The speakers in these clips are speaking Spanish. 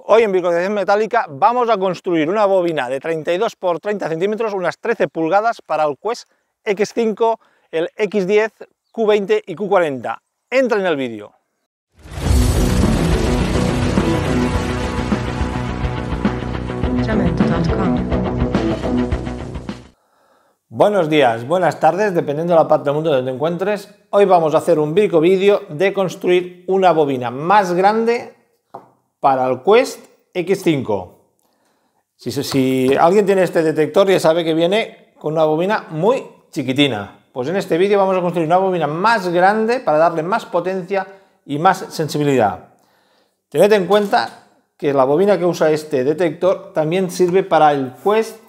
Hoy en Bicodización Metálica vamos a construir una bobina de 32 por 30 centímetros, unas 13 pulgadas para el Quest X5, el X10, Q20 y Q40. Entra en el vídeo. Buenos días, buenas tardes, dependiendo de la parte del mundo donde te encuentres. Hoy vamos a hacer un vídeo de construir una bobina más grande para el Quest X5. Si alguien tiene este detector ya sabe que viene con una bobina muy chiquitina. Pues en este vídeo vamos a construir una bobina más grande para darle más potencia y más sensibilidad. Tened en cuenta que la bobina que usa este detector también sirve para el Quest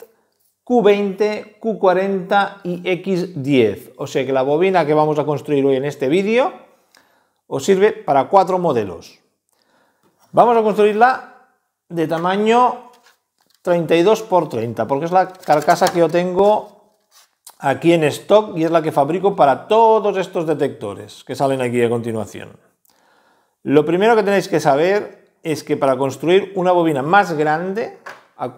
Q20, Q40 y X10. O sea que la bobina que vamos a construir hoy en este vídeo os sirve para 4 modelos. Vamos a construirla de tamaño 32 por 30, porque es la carcasa que yo tengo aquí en stock y es la que fabrico para todos estos detectores que salen aquí a continuación. Lo primero que tenéis que saber es que para construir una bobina más grande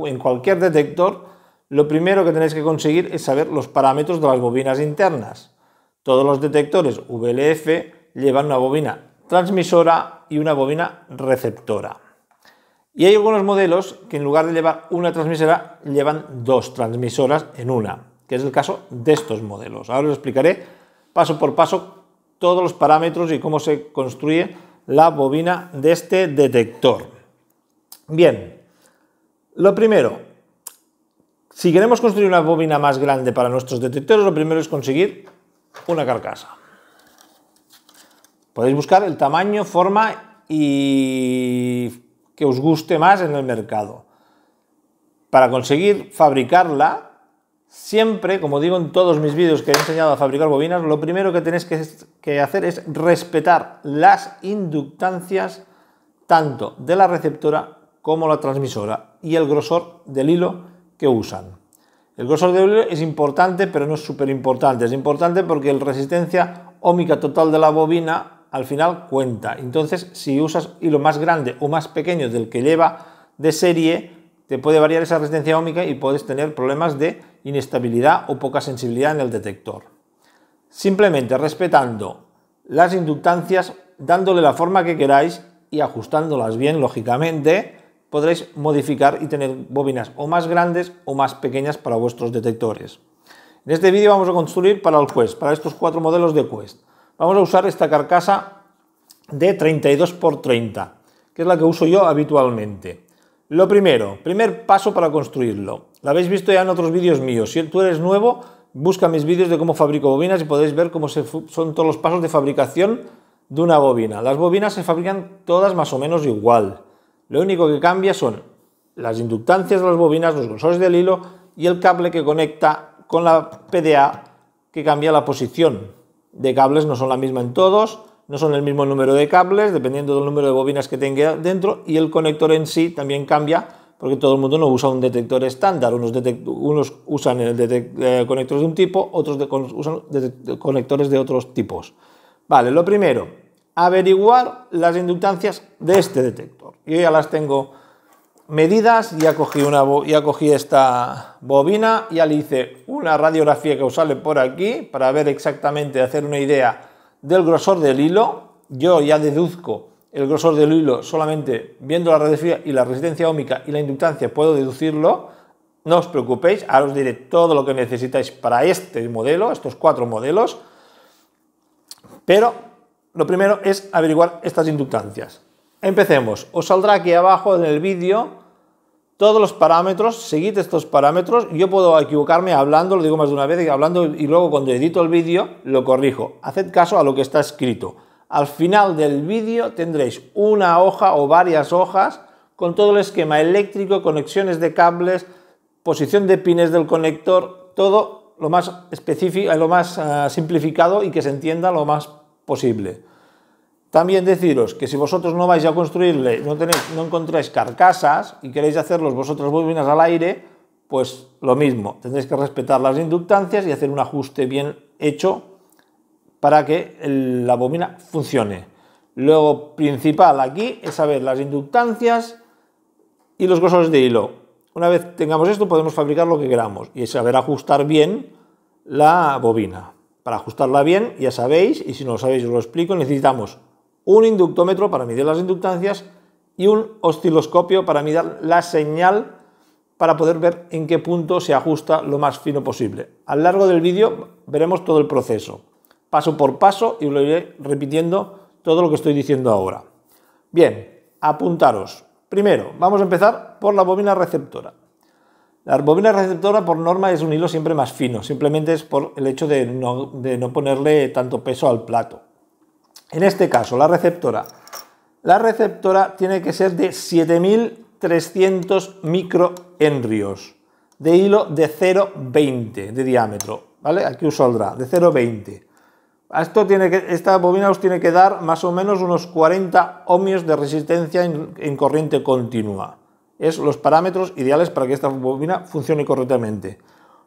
en cualquier detector, lo primero que tenéis que conseguir es saber los parámetros de las bobinas internas. Todos los detectores VLF llevan una bobina transmisora y una bobina receptora. Y hay algunos modelos que en lugar de llevar una transmisora, llevan 2 transmisoras en una, que es el caso de estos modelos. Ahora os explicaré paso por paso todos los parámetros y cómo se construye la bobina de este detector. Bien, lo primero, si queremos construir una bobina más grande para nuestros detectores, lo primero es conseguir una carcasa. Podéis buscar el tamaño, forma y que os guste más en el mercado. Para conseguir fabricarla, siempre, como digo en todos mis vídeos que he enseñado a fabricar bobinas, lo primero que tenéis que hacer es respetar las inductancias tanto de la receptora como la transmisora y el grosor del hilo que usan. El grosor del hilo es importante, pero no es súper importante. Es importante porque la resistencia óhmica total de la bobina al final cuenta. Entonces, si usas hilo más grande o más pequeño del que lleva de serie, te puede variar esa resistencia óhmica y puedes tener problemas de inestabilidad o poca sensibilidad en el detector. Simplemente respetando las inductancias, dándole la forma que queráis y ajustándolas bien, lógicamente, podréis modificar y tener bobinas o más grandes o más pequeñas para vuestros detectores. En este vídeo vamos a construir para el Quest, para estos 4 modelos de Quest. Vamos a usar esta carcasa de 32 por 30, que es la que uso yo habitualmente. Lo primero, primer paso para construirlo. Lo habéis visto ya en otros vídeos míos. Si tú eres nuevo, busca mis vídeos de cómo fabrico bobinas y podéis ver cómo son todos los pasos de fabricación de una bobina. Las bobinas se fabrican todas más o menos igual. Lo único que cambia son las inductancias de las bobinas, los grosores del hilo y el cable que conecta con la PDA, que cambia la posición de cables. No son la misma en todos, no son el mismo número de cables, dependiendo del número de bobinas que tenga dentro, y el conector en sí también cambia, porque todo el mundo no usa un detector estándar. Unos usan conectores de un tipo, otros usan conectores de otros tipos. Vale, lo primero, averiguar las inductancias de este detector. Yo ya las tengo medidas, ya cogí esta bobina, ya le hice una radiografía que os sale por aquí para ver exactamente, hacer una idea del grosor del hilo. Yo ya deduzco el grosor del hilo solamente viendo la radiografía y la resistencia óhmica y la inductancia puedo deducirlo. No os preocupéis, ahora os diré todo lo que necesitáis para este modelo, estos 4 modelos, pero lo primero es averiguar estas inductancias. Empecemos. Os saldrá aquí abajo en el vídeo todos los parámetros, seguid estos parámetros. Yo puedo equivocarme hablando, lo digo más de una vez, hablando y luego cuando edito el vídeo lo corrijo. Haced caso a lo que está escrito. Al final del vídeo tendréis una hoja o varias hojas con todo el esquema eléctrico, conexiones de cables, posición de pines del conector, todo lo más específico, lo más simplificado y que se entienda lo más posible. También deciros que si vosotros no vais a construirle, no encontráis carcasas y queréis hacerlos vosotras bobinas al aire, pues lo mismo, tendréis que respetar las inductancias y hacer un ajuste bien hecho para que la bobina funcione. Lo principal aquí es saber las inductancias y los grosores de hilo. Una vez tengamos esto podemos fabricar lo que queramos y saber ajustar bien la bobina. Para ajustarla bien, ya sabéis, y si no lo sabéis os lo explico, necesitamos un inductómetro para medir las inductancias y un osciloscopio para medir la señal para poder ver en qué punto se ajusta lo más fino posible. A lo largo del vídeo veremos todo el proceso, paso por paso, y lo iré repitiendo todo lo que estoy diciendo ahora. Bien, apuntaros. Primero, vamos a empezar por la bobina receptora. La bobina receptora por norma es un hilo siempre más fino, simplemente es por el hecho de no ponerle tanto peso al plato. En este caso, la receptora tiene que ser de 7300 microhenrios, de hilo de 0,20 de diámetro, ¿vale? Aquí os saldrá, de 0,20. Esta bobina os tiene que dar más o menos unos 40 ohmios de resistencia en corriente continua. Es los parámetros ideales para que esta bobina funcione correctamente.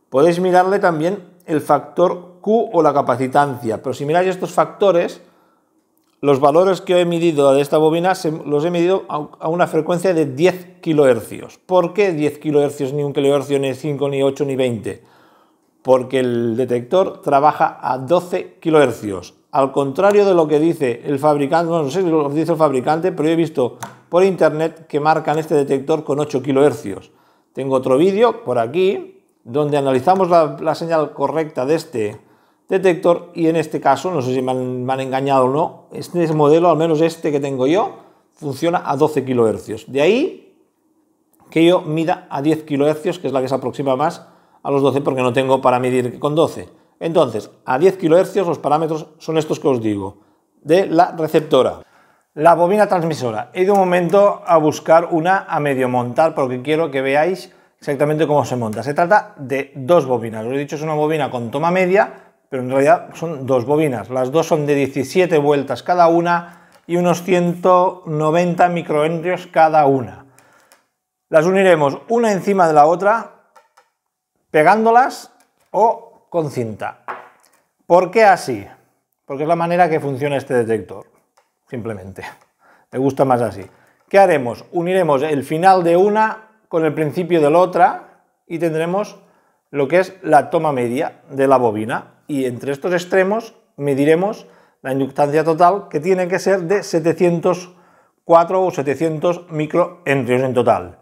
Podéis mirarle también el factor Q o la capacitancia, pero si miráis estos factores, los valores que he medido de esta bobina los he medido a una frecuencia de 10 kHz. ¿Por qué 10 kHz, ni 1 kHz, ni 5, ni 8, ni 20? Porque el detector trabaja a 12 kHz. Al contrario de lo que dice el fabricante, no sé si lo dice el fabricante, pero yo he visto por internet que marcan este detector con 8 kHz. Tengo otro vídeo por aquí donde analizamos la señal correcta de este detector y en este caso, no sé si me han engañado o no, este modelo, al menos este que tengo yo, funciona a 12 kHz. De ahí que yo mida a 10 kHz, que es la que se aproxima más a los 12, porque no tengo para medir con 12. Entonces, a 10 kHz los parámetros son estos que os digo, de la receptora. La bobina transmisora. He ido un momento a buscar una a medio montar porque quiero que veáis exactamente cómo se monta. Se trata de dos bobinas. Os he dicho es una bobina con toma media, pero en realidad son dos bobinas. Las dos son de 17 vueltas cada una y unos 190 microhenrios cada una. Las uniremos una encima de la otra, pegándolas o con cinta. ¿Por qué así? Porque es la manera que funciona este detector, simplemente. Me gusta más así. ¿Qué haremos? Uniremos el final de una con el principio de la otra y tendremos lo que es la toma media de la bobina. Y entre estos extremos mediremos la inductancia total, que tiene que ser de 704 o 700 microhenrios en total.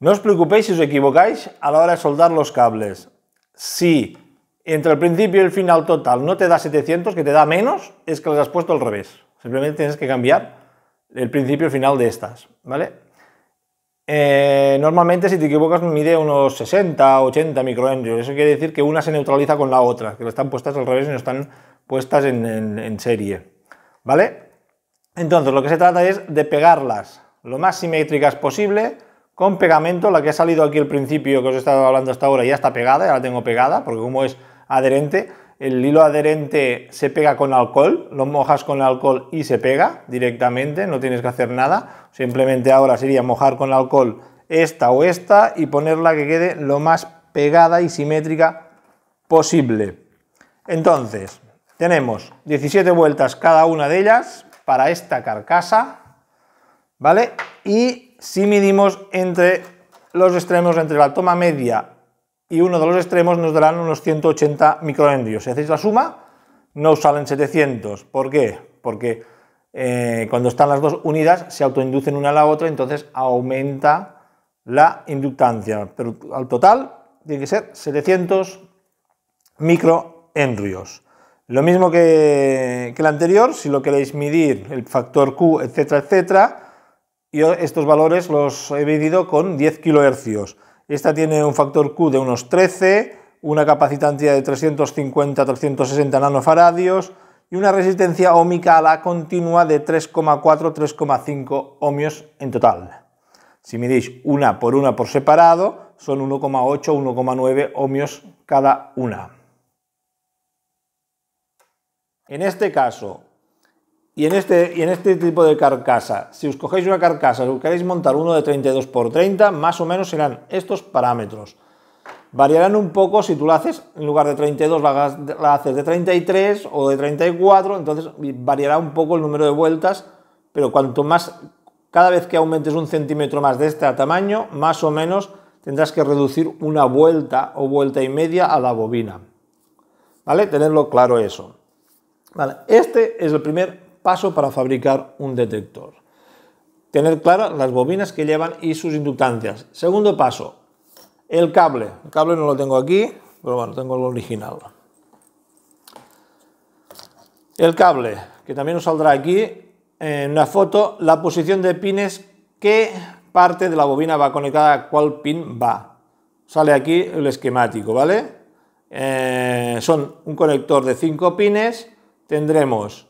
No os preocupéis si os equivocáis a la hora de soldar los cables. Si entre el principio y el final total no te da 700, que te da menos, es que las has puesto al revés. Simplemente tienes que cambiar el principio y el final de estas, ¿vale? Normalmente si te equivocas mide unos 60 o 80 microhenrios. Eso quiere decir que una se neutraliza con la otra, que están puestas al revés y no están puestas en serie, ¿vale? Entonces lo que se trata es de pegarlas lo más simétricas posible con pegamento. La que ha salido aquí al principio, que os he estado hablando hasta ahora, ya está pegada, ya la tengo pegada, porque como es adherente, el hilo adherente se pega con alcohol, lo mojas con alcohol y se pega directamente, no tienes que hacer nada, simplemente ahora sería mojar con alcohol esta o esta y ponerla que quede lo más pegada y simétrica posible. Entonces, tenemos 17 vueltas cada una de ellas para esta carcasa, ¿vale? Y si midimos entre los extremos, entre la toma media y uno de los extremos, nos darán unos 180 microhenrios. Si hacéis la suma, no os salen 700. ¿Por qué? Porque cuando están las dos unidas, se autoinducen una a la otra, entonces aumenta la inductancia. Pero al total tiene que ser 700 microhenrios. Lo mismo que el anterior, si lo queréis medir, el factor Q, etcétera, etcétera, yo estos valores los he medido con 10 kHz. Esta tiene un factor Q de unos 13, una capacitancia de 350-360 nanofaradios y una resistencia óhmica a la continua de 3,4-3,5 ohmios en total. Si medís una por separado, son 1,8-1,9 ohmios cada una. En este caso, y en este tipo de carcasa, si os cogéis una carcasa, si queréis montar uno de 32 por 30, más o menos serán estos parámetros. Variarán un poco si tú la haces, en lugar de 32 la haces de 33 o de 34, entonces variará un poco el número de vueltas, pero cuanto más cada vez que aumentes 1 centímetro más de este tamaño, más o menos tendrás que reducir una vuelta o vuelta y media a la bobina. ¿Vale? Tenerlo claro eso. Vale. Este es el primer paso para fabricar un detector. Tener claras las bobinas que llevan y sus inductancias. Segundo paso, el cable. El cable no lo tengo aquí, pero bueno, tengo el original. El cable, que también os saldrá aquí en una foto, la posición de pines, qué parte de la bobina va conectada a cuál pin va. Sale aquí el esquemático, ¿vale? Son un conector de 5 pines, tendremos,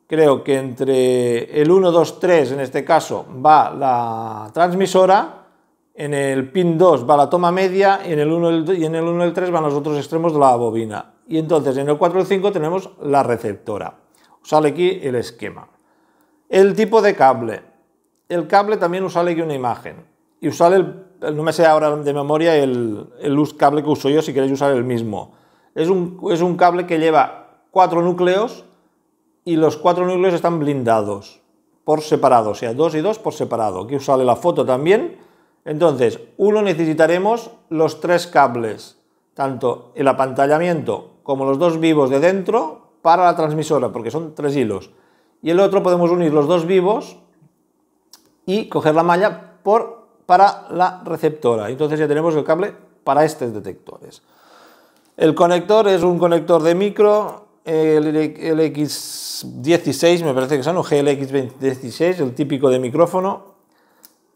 creo que entre el 1, 2, 3 en este caso va la transmisora, en el pin 2 va la toma media y en el 1 y el 3 van los otros extremos de la bobina. Y entonces en el 4 y el 5 tenemos la receptora. Os sale aquí el esquema. El tipo de cable. El cable también os sale aquí una imagen. Y os sale, no me sé ahora de memoria el cable que uso yo, si queréis usar el mismo. Es un cable que lleva 4 núcleos y los 4 núcleos están blindados por separado, o sea, 2 y 2 por separado. Aquí os sale la foto también. Entonces, necesitaremos los 3 cables, tanto el apantallamiento como los 2 vivos de dentro para la transmisora, porque son 3 hilos. Y el otro podemos unir los 2 vivos y coger la malla para la receptora. Entonces ya tenemos el cable para estos detectores. El conector es un conector de micro, el X16 me parece que son, o GLX16, el típico de micrófono.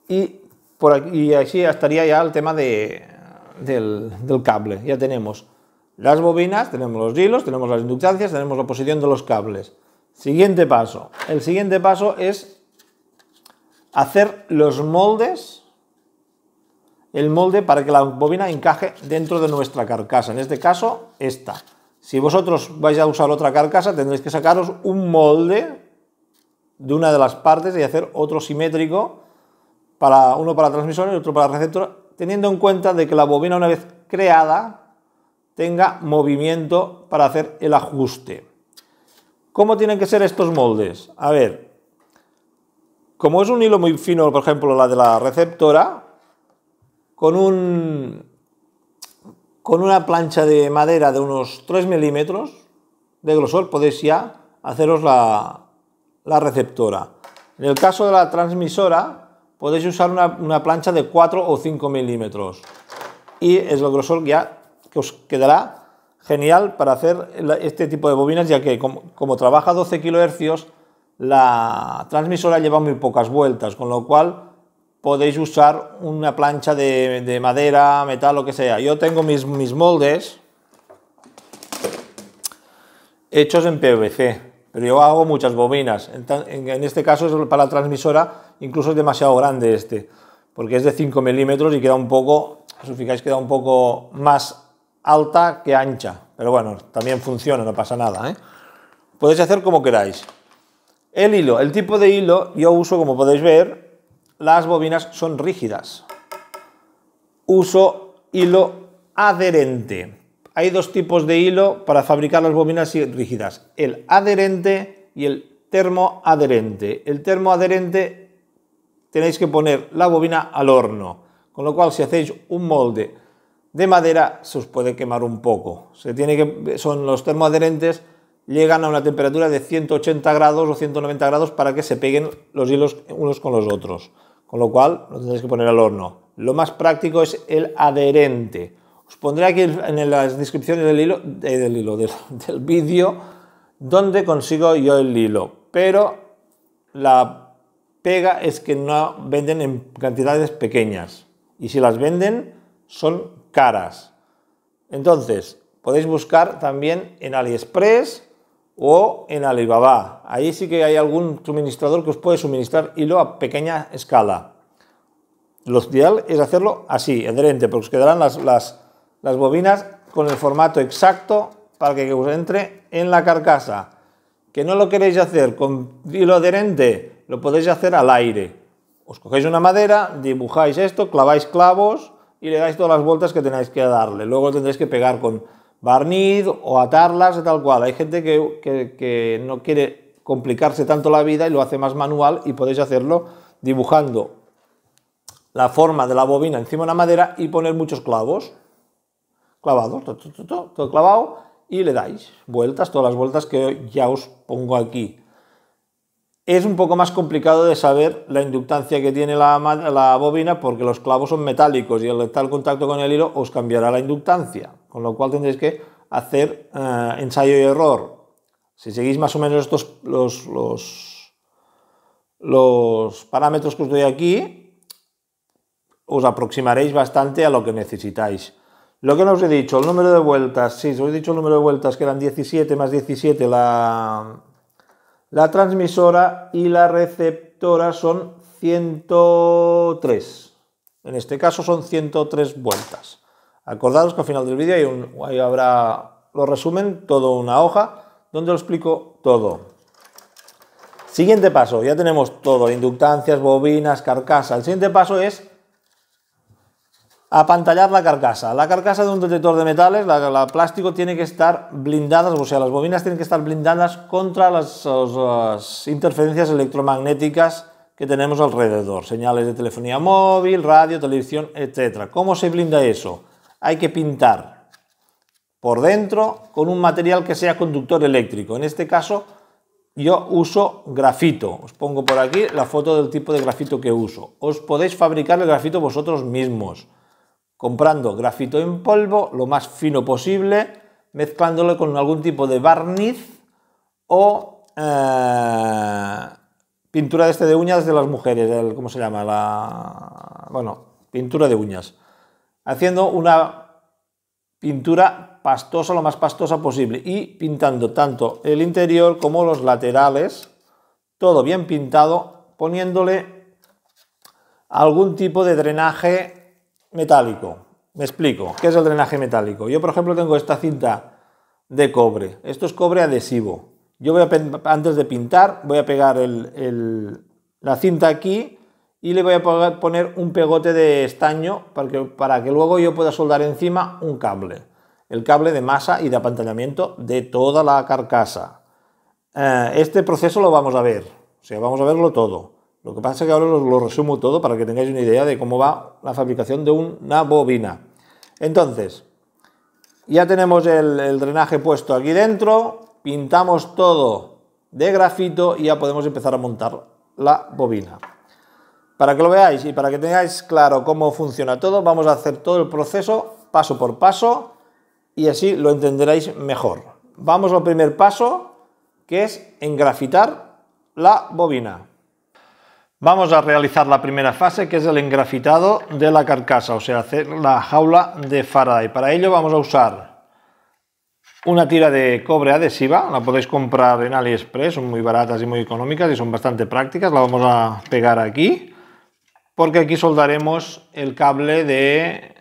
Y por aquí, así estaría ya el tema del cable. Ya tenemos las bobinas, tenemos los hilos, tenemos las inductancias, tenemos la posición de los cables. Siguiente paso. El siguiente paso es hacer los moldes, el molde para que la bobina encaje dentro de nuestra carcasa. En este caso, esta. Si vosotros vais a usar otra carcasa, tendréis que sacaros un molde de una de las partes y hacer otro simétrico, uno para transmisor y otro para receptor, teniendo en cuenta de que la bobina, una vez creada, tenga movimiento para hacer el ajuste. ¿Cómo tienen que ser estos moldes? A ver, como es un hilo muy fino, por ejemplo, la de la receptora, con una plancha de madera de unos 3 milímetros de grosor podéis ya haceros la receptora. En el caso de la transmisora podéis usar una plancha de 4 o 5 milímetros y es el grosor ya que os quedará genial para hacer este tipo de bobinas, ya que como trabaja a 12 kHz, la transmisora lleva muy pocas vueltas, con lo cual podéis usar una plancha de madera, metal, lo que sea. Yo tengo mis moldes hechos en PVC, pero yo hago muchas bobinas. En este caso, para la transmisora, incluso es demasiado grande porque es de 5 milímetros y queda un poco, si os fijáis, queda un poco más alta que ancha. Pero bueno, también funciona, no pasa nada, ¿eh? Podéis hacer como queráis. El hilo, el tipo de hilo, yo uso, como podéis ver, las bobinas son rígidas. Uso hilo adherente. Hay 2 tipos de hilo para fabricar las bobinas rígidas: el adherente y el termoadherente. El termoadherente tenéis que poner la bobina al horno, con lo cual si hacéis un molde de madera se os puede quemar un poco. Los termoadherentes llegan a una temperatura de 180 grados o 190 grados para que se peguen los hilos unos con los otros, con lo cual lo tendréis que poner al horno. Lo más práctico es el adherente. Os pondré aquí en las descripciones del vídeo donde consigo yo el hilo, pero la pega es que no venden en cantidades pequeñas y si las venden son caras. Entonces podéis buscar también en AliExpress o en Alibaba. Ahí sí que hay algún suministrador que os puede suministrar hilo a pequeña escala. Lo ideal es hacerlo así, adherente, porque os quedarán las bobinas con el formato exacto para que os entre en la carcasa. Que no lo queréis hacer con hilo adherente, lo podéis hacer al aire. Os cogéis una madera, dibujáis esto, claváis clavos y le dais todas las vueltas que tenéis que darle. Luego tendréis que pegar con barniz o atarlas de tal cual. Hay gente que no quiere complicarse tanto la vida y lo hace más manual y podéis hacerlo dibujando la forma de la bobina encima de una madera y poner muchos clavos clavados, todo clavado, y le dais vueltas, todas las vueltas que ya os pongo aquí. Es un poco más complicado de saber la inductancia que tiene la bobina porque los clavos son metálicos y al estar en contacto con el hilo os cambiará la inductancia, con lo cual tendréis que hacer ensayo y error. Si seguís más o menos estos los parámetros que os doy aquí, os aproximaréis bastante a lo que necesitáis. Lo que no os he dicho, el número de vueltas, sí, os he dicho el número de vueltas que eran 17 más 17 la transmisora y la receptora son 103. En este caso son 103 vueltas. Acordaros que al final del vídeo ahí habrá lo resumen, toda una hoja donde os explico todo. Siguiente paso, ya tenemos todo, inductancias, bobinas, carcasa. El siguiente paso es apantallar la carcasa. La carcasa de un detector de metales, la plástico, tiene que estar blindada, o sea, las bobinas tienen que estar blindadas contra las interferencias electromagnéticas que tenemos alrededor, señales de telefonía móvil, radio, televisión, etc. ¿Cómo se blinda eso? Hay que pintar por dentro con un material que sea conductor eléctrico. En este caso yo uso grafito. Os pongo por aquí la foto del tipo de grafito que uso. Os podéis fabricar el grafito vosotros mismos, comprando grafito en polvo, lo más fino posible, mezclándolo con algún tipo de barniz o pintura de uñas de las mujeres, ¿cómo se llama? Bueno, pintura de uñas. Haciendo una pintura pastosa, lo más pastosa posible, y pintando tanto el interior como los laterales, todo bien pintado, poniéndole algún tipo de drenaje metálico. Me explico, ¿qué es el drenaje metálico? Yo, por ejemplo, tengo esta cinta de cobre. Esto es cobre adhesivo. Yo antes de pintar, voy a pegar la cinta aquí y le voy a poner un pegote de estaño para que luego yo pueda soldar encima un cable. El cable de masa y de apantallamiento de toda la carcasa. Este proceso lo vamos a ver, o sea, vamos a verlo todo. Lo que pasa es que ahora lo resumo todo para que tengáis una idea de cómo va la fabricación de una bobina. Entonces, ya tenemos el drenaje puesto aquí dentro, pintamos todo de grafito y ya podemos empezar a montar la bobina. Para que lo veáis y para que tengáis claro cómo funciona todo, vamos a hacer todo el proceso paso por paso y así lo entenderéis mejor. Vamos al primer paso, que es engrafitar la bobina. Vamos a realizar la primera fase, que es el engrafitado de la carcasa, o sea, hacer la jaula de Faraday. Para ello vamos a usar una tira de cobre adhesiva, la podéis comprar en AliExpress, son muy baratas y muy económicas y son bastante prácticas. La vamos a pegar aquí, porque aquí soldaremos el cable de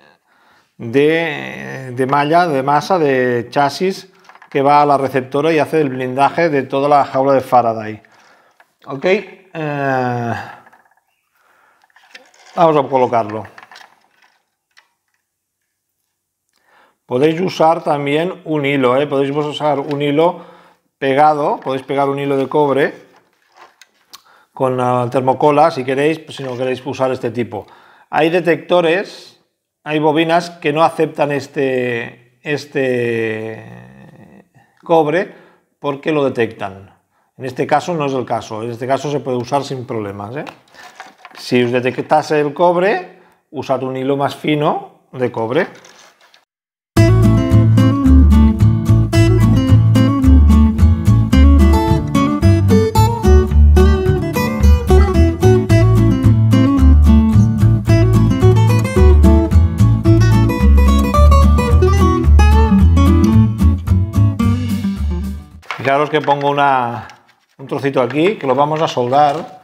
malla, de masa, de chasis que va a la receptora y hace el blindaje de toda la jaula de Faraday. Ok, vamos a colocarlo. Podéis usar también un hilo, podéis usar un hilo pegado, podéis pegar un hilo de cobre con termocola si queréis, si no queréis usar este tipo. Hay detectores, hay bobinas que no aceptan este cobre porque lo detectan. En este caso no es el caso, en este caso se puede usar sin problemas. Si os detectase el cobre, usad un hilo más fino de cobre. Fijaros que pongo un trocito aquí que lo vamos a soldar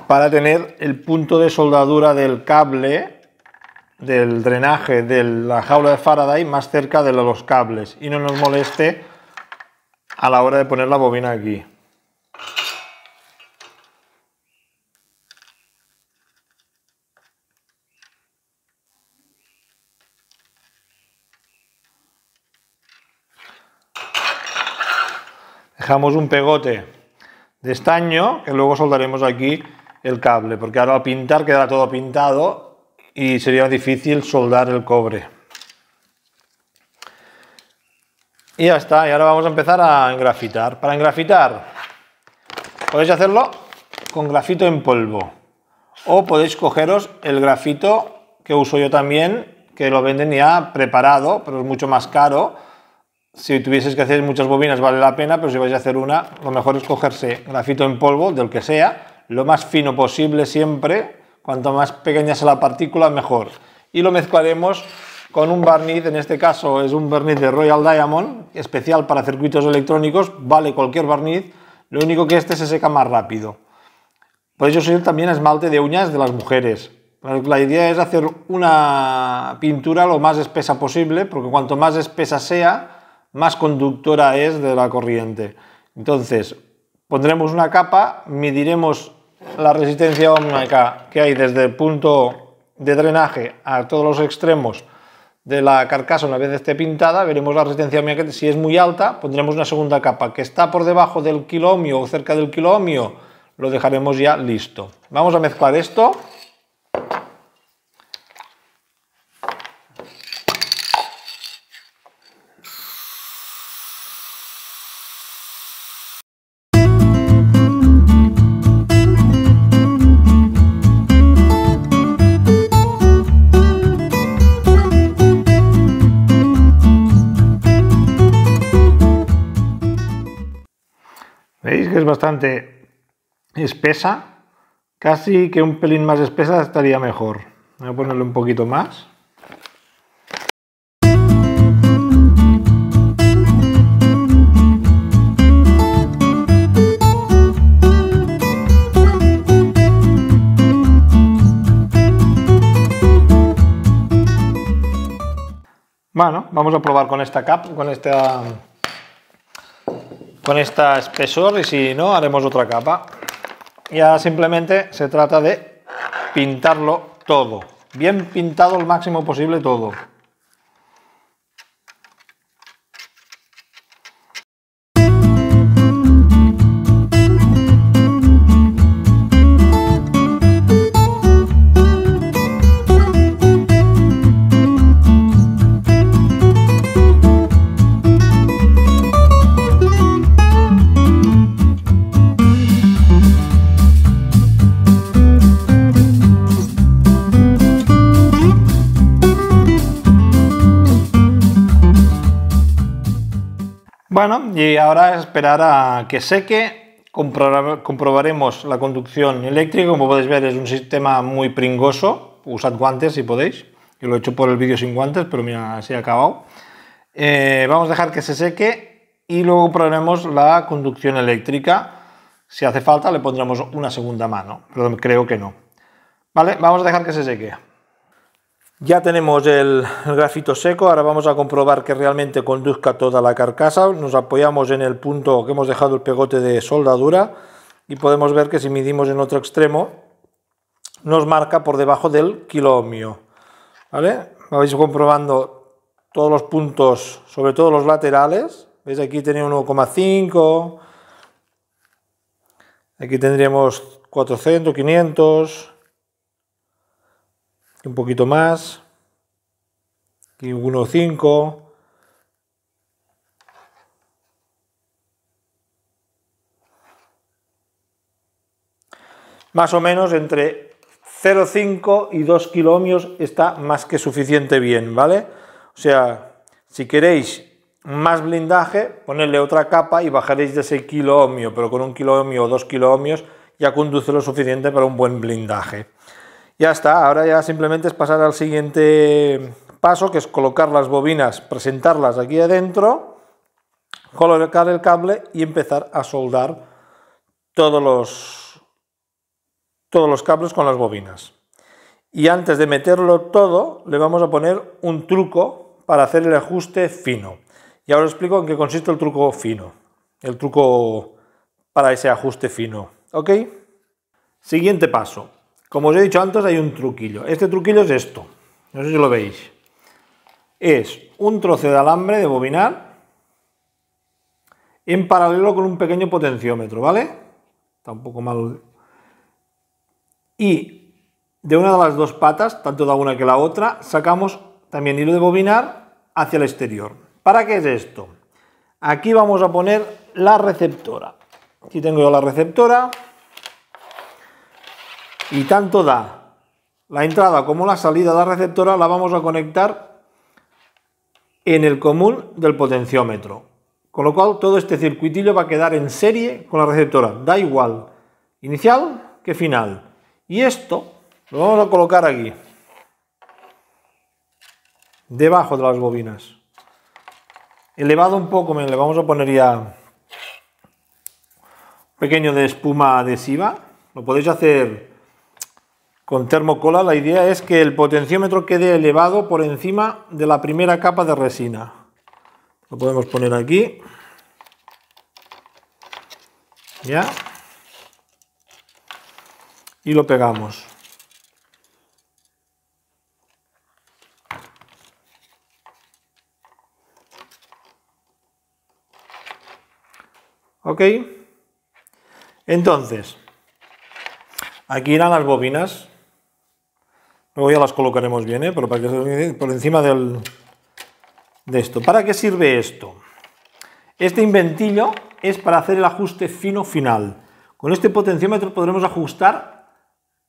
para tener el punto de soldadura del cable del drenaje de la jaula de Faraday más cerca de los cables y no nos moleste a la hora de poner la bobina aquí. Dejamos un pegote de estaño, que luego soldaremos aquí el cable, porque ahora al pintar quedará todo pintado y sería difícil soldar el cobre. Y ya está, y ahora vamos a empezar a engrafitar. Para engrafitar podéis hacerlo con grafito en polvo o podéis cogeros el grafito que uso yo también, que lo venden ya preparado, pero es mucho más caro. Si tuvieses que hacer muchas bobinas vale la pena, pero si vais a hacer una, lo mejor es cogerse grafito en polvo, del que sea, lo más fino posible siempre, cuanto más pequeña sea la partícula mejor. Y lo mezclaremos con un barniz, en este caso es un barniz de Royal Diamond, especial para circuitos electrónicos, vale cualquier barniz, lo único que este se seca más rápido. Podéis usar también esmalte de uñas de las mujeres. La idea es hacer una pintura lo más espesa posible, porque cuanto más espesa sea, más conductora es de la corriente. Entonces, pondremos una capa, mediremos la resistencia óhmica que hay desde el punto de drenaje a todos los extremos de la carcasa una vez esté pintada, veremos la resistencia óhmica, si es muy alta, pondremos una segunda capa, que está por debajo del kiloohmio o cerca del kiloohmio, lo dejaremos ya listo. Vamos a mezclar esto. ¿Veis que es bastante espesa? Casi que un pelín más espesa estaría mejor. Voy a ponerle un poquito más. Bueno, vamos a probar con esta capa, con esta espesor, y si no, haremos otra capa. Ya simplemente se trata de pintarlo todo, bien pintado el máximo posible todo. Bueno, y ahora esperar a que seque, comprobaremos la conducción eléctrica. Como podéis ver, es un sistema muy pringoso, usad guantes si podéis. Yo lo he hecho por el vídeo sin guantes, pero mira, así ha acabado. Vamos a dejar que se seque y luego probaremos la conducción eléctrica. Si hace falta le pondremos una segunda mano, pero creo que no. Vale, vamos a dejar que se seque. Ya tenemos el grafito seco, ahora vamos a comprobar que realmente conduzca toda la carcasa. Nos apoyamos en el punto que hemos dejado el pegote de soldadura y podemos ver que si midimos en otro extremo nos marca por debajo del kiloohmio. ¿Vale? Vais comprobando todos los puntos, sobre todo los laterales. ¿Veis? Aquí tenía 1,5, aquí tendríamos 400, 500... un poquito más, aquí 1,5, más o menos entre 0,5 y 2 kiloohmios está más que suficiente bien, ¿vale? O sea, si queréis más blindaje, ponedle otra capa y bajaréis de ese kiloohmio, pero con 1 kiloohmio o 2 kiloohmios ya conduce lo suficiente para un buen blindaje. Ya está, ahora ya simplemente es pasar al siguiente paso, que es colocar las bobinas, presentarlas aquí adentro, colocar el cable y empezar a soldar todos los cables con las bobinas. Y antes de meterlo todo, le vamos a poner un truco para hacer el ajuste fino. Y ahora os explico en qué consiste el truco fino, el truco para ese ajuste fino. ¿Ok? Siguiente paso. Como os he dicho antes, hay un truquillo. Este truquillo es esto, no sé si lo veis. Es un trozo de alambre de bobinar en paralelo con un pequeño potenciómetro, ¿vale? está un poco mal. Y de una de las dos patas, tanto de una que la otra, sacamos también hilo de bobinar hacia el exterior. ¿Para qué es esto? Aquí vamos a poner la receptora. Aquí tengo yo la receptora y tanto da la entrada como la salida de la receptora la vamos a conectar en el común del potenciómetro. Con lo cual todo este circuitillo va a quedar en serie con la receptora. Da igual inicial que final. Y esto lo vamos a colocar aquí, debajo de las bobinas. Elevado un poco, le vamos a poner ya un pequeño de espuma adhesiva. Lo podéis hacer con termocola. La idea es que el potenciómetro quede elevado por encima de la primera capa de resina. Lo podemos poner aquí. Ya. Y lo pegamos. Ok. Entonces, aquí irán las bobinas. Luego ya las colocaremos bien, pero para que se por encima de esto. ¿Para qué sirve esto? Este inventillo es para hacer el ajuste fino final. Con este potenciómetro podremos ajustar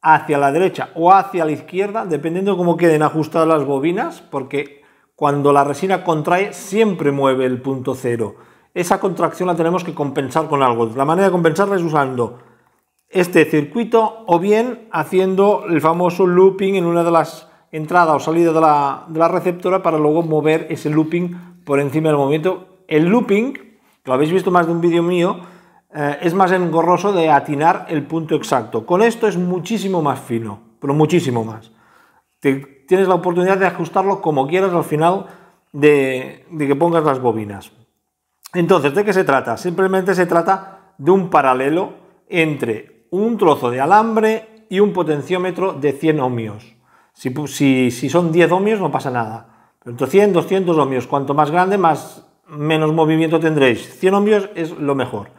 hacia la derecha o hacia la izquierda, dependiendo de cómo queden ajustadas las bobinas, porque cuando la resina contrae siempre mueve el punto cero. Esa contracción la tenemos que compensar con algo. La manera de compensarla es usando este circuito o bien haciendo el famoso looping en una de las entradas o salidas de la receptora para luego mover ese looping por encima del movimiento. El looping, que lo habéis visto más de un vídeo mío, es más engorroso de atinar el punto exacto. Con esto es muchísimo más fino, pero muchísimo más. Tienes la oportunidad de ajustarlo como quieras al final de que pongas las bobinas. Entonces, ¿de qué se trata? Simplemente se trata de un paralelo entre un trozo de alambre y un potenciómetro de 100 ohmios. Si son 10 ohmios no pasa nada. Pero entre 100 y 200 ohmios, cuanto más grande, menos movimiento tendréis. 100 ohmios es lo mejor.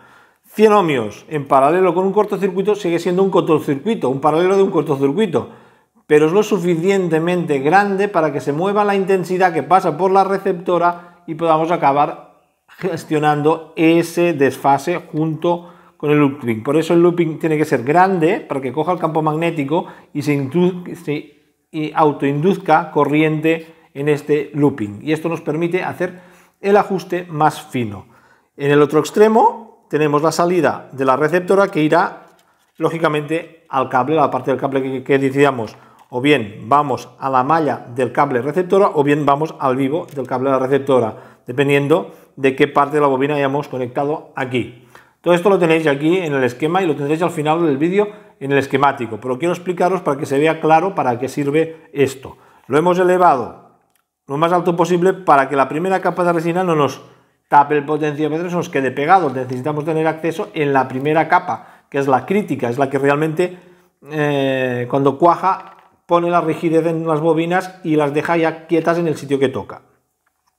100 ohmios en paralelo con un cortocircuito sigue siendo un cortocircuito, un paralelo de un cortocircuito. Pero es lo suficientemente grande para que se mueva la intensidad que pasa por la receptora y podamos acabar gestionando ese desfase junto con el looping. Por eso el looping tiene que ser grande para que coja el campo magnético y se autoinduzca corriente en este looping. Y esto nos permite hacer el ajuste más fino. En el otro extremo tenemos la salida de la receptora que irá lógicamente al cable, la parte del cable que decidamos. O bien vamos a la malla del cable receptora o bien vamos al vivo del cable de la receptora, dependiendo de qué parte de la bobina hayamos conectado aquí. Todo esto lo tenéis aquí en el esquema y lo tendréis al final del vídeo en el esquemático, pero quiero explicaros para que se vea claro para qué sirve esto. Lo hemos elevado lo más alto posible para que la primera capa de resina no nos tape el potenciómetro, se nos quede pegado. Necesitamos tener acceso en la primera capa, que es la crítica, es la que realmente cuando cuaja pone la rigidez en las bobinas y las deja ya quietas en el sitio que toca.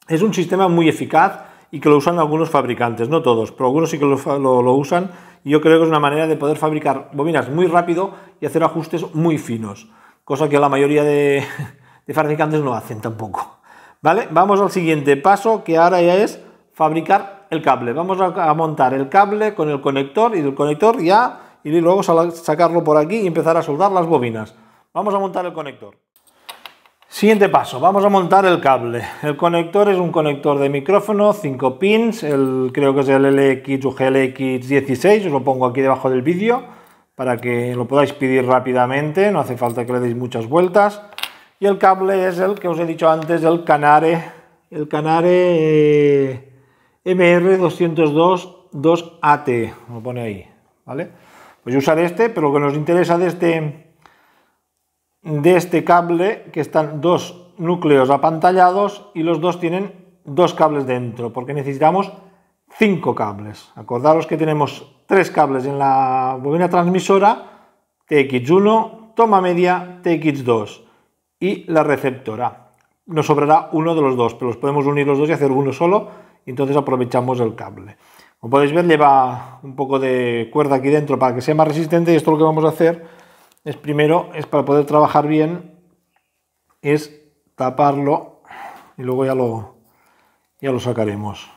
Es un sistema muy eficaz y que lo usan algunos fabricantes, no todos, pero algunos sí que lo usan, y yo creo que es una manera de poder fabricar bobinas muy rápido y hacer ajustes muy finos, cosa que la mayoría de fabricantes no hacen tampoco. ¿Vale? Vamos al siguiente paso, que ahora ya es fabricar el cable. Vamos a montar el cable con el conector y el conector ya, y luego sacarlo por aquí y empezar a soldar las bobinas. Vamos a montar el conector. Siguiente paso, vamos a montar el cable. El conector es un conector de micrófono, 5 pins, creo que es el LX o GLX16, os lo pongo aquí debajo del vídeo para que lo podáis pedir rápidamente, no hace falta que le deis muchas vueltas. Y el cable es el que os he dicho antes, el Canare MR202-2AT, lo pone ahí, ¿vale? Pues yo usaré este, pero lo que nos interesa de este cable, que están dos núcleos apantallados y los dos tienen dos cables dentro, porque necesitamos 5 cables. Acordaros que tenemos 3 cables en la bobina transmisora, TX1, toma media, TX2 y la receptora. Nos sobrará uno de los dos, pero los podemos unir los dos y hacer uno solo, y entonces aprovechamos el cable. Como podéis ver, lleva un poco de cuerda aquí dentro para que sea más resistente, y esto lo que vamos a hacer es primero, para poder trabajar bien, es taparlo y luego ya lo sacaremos.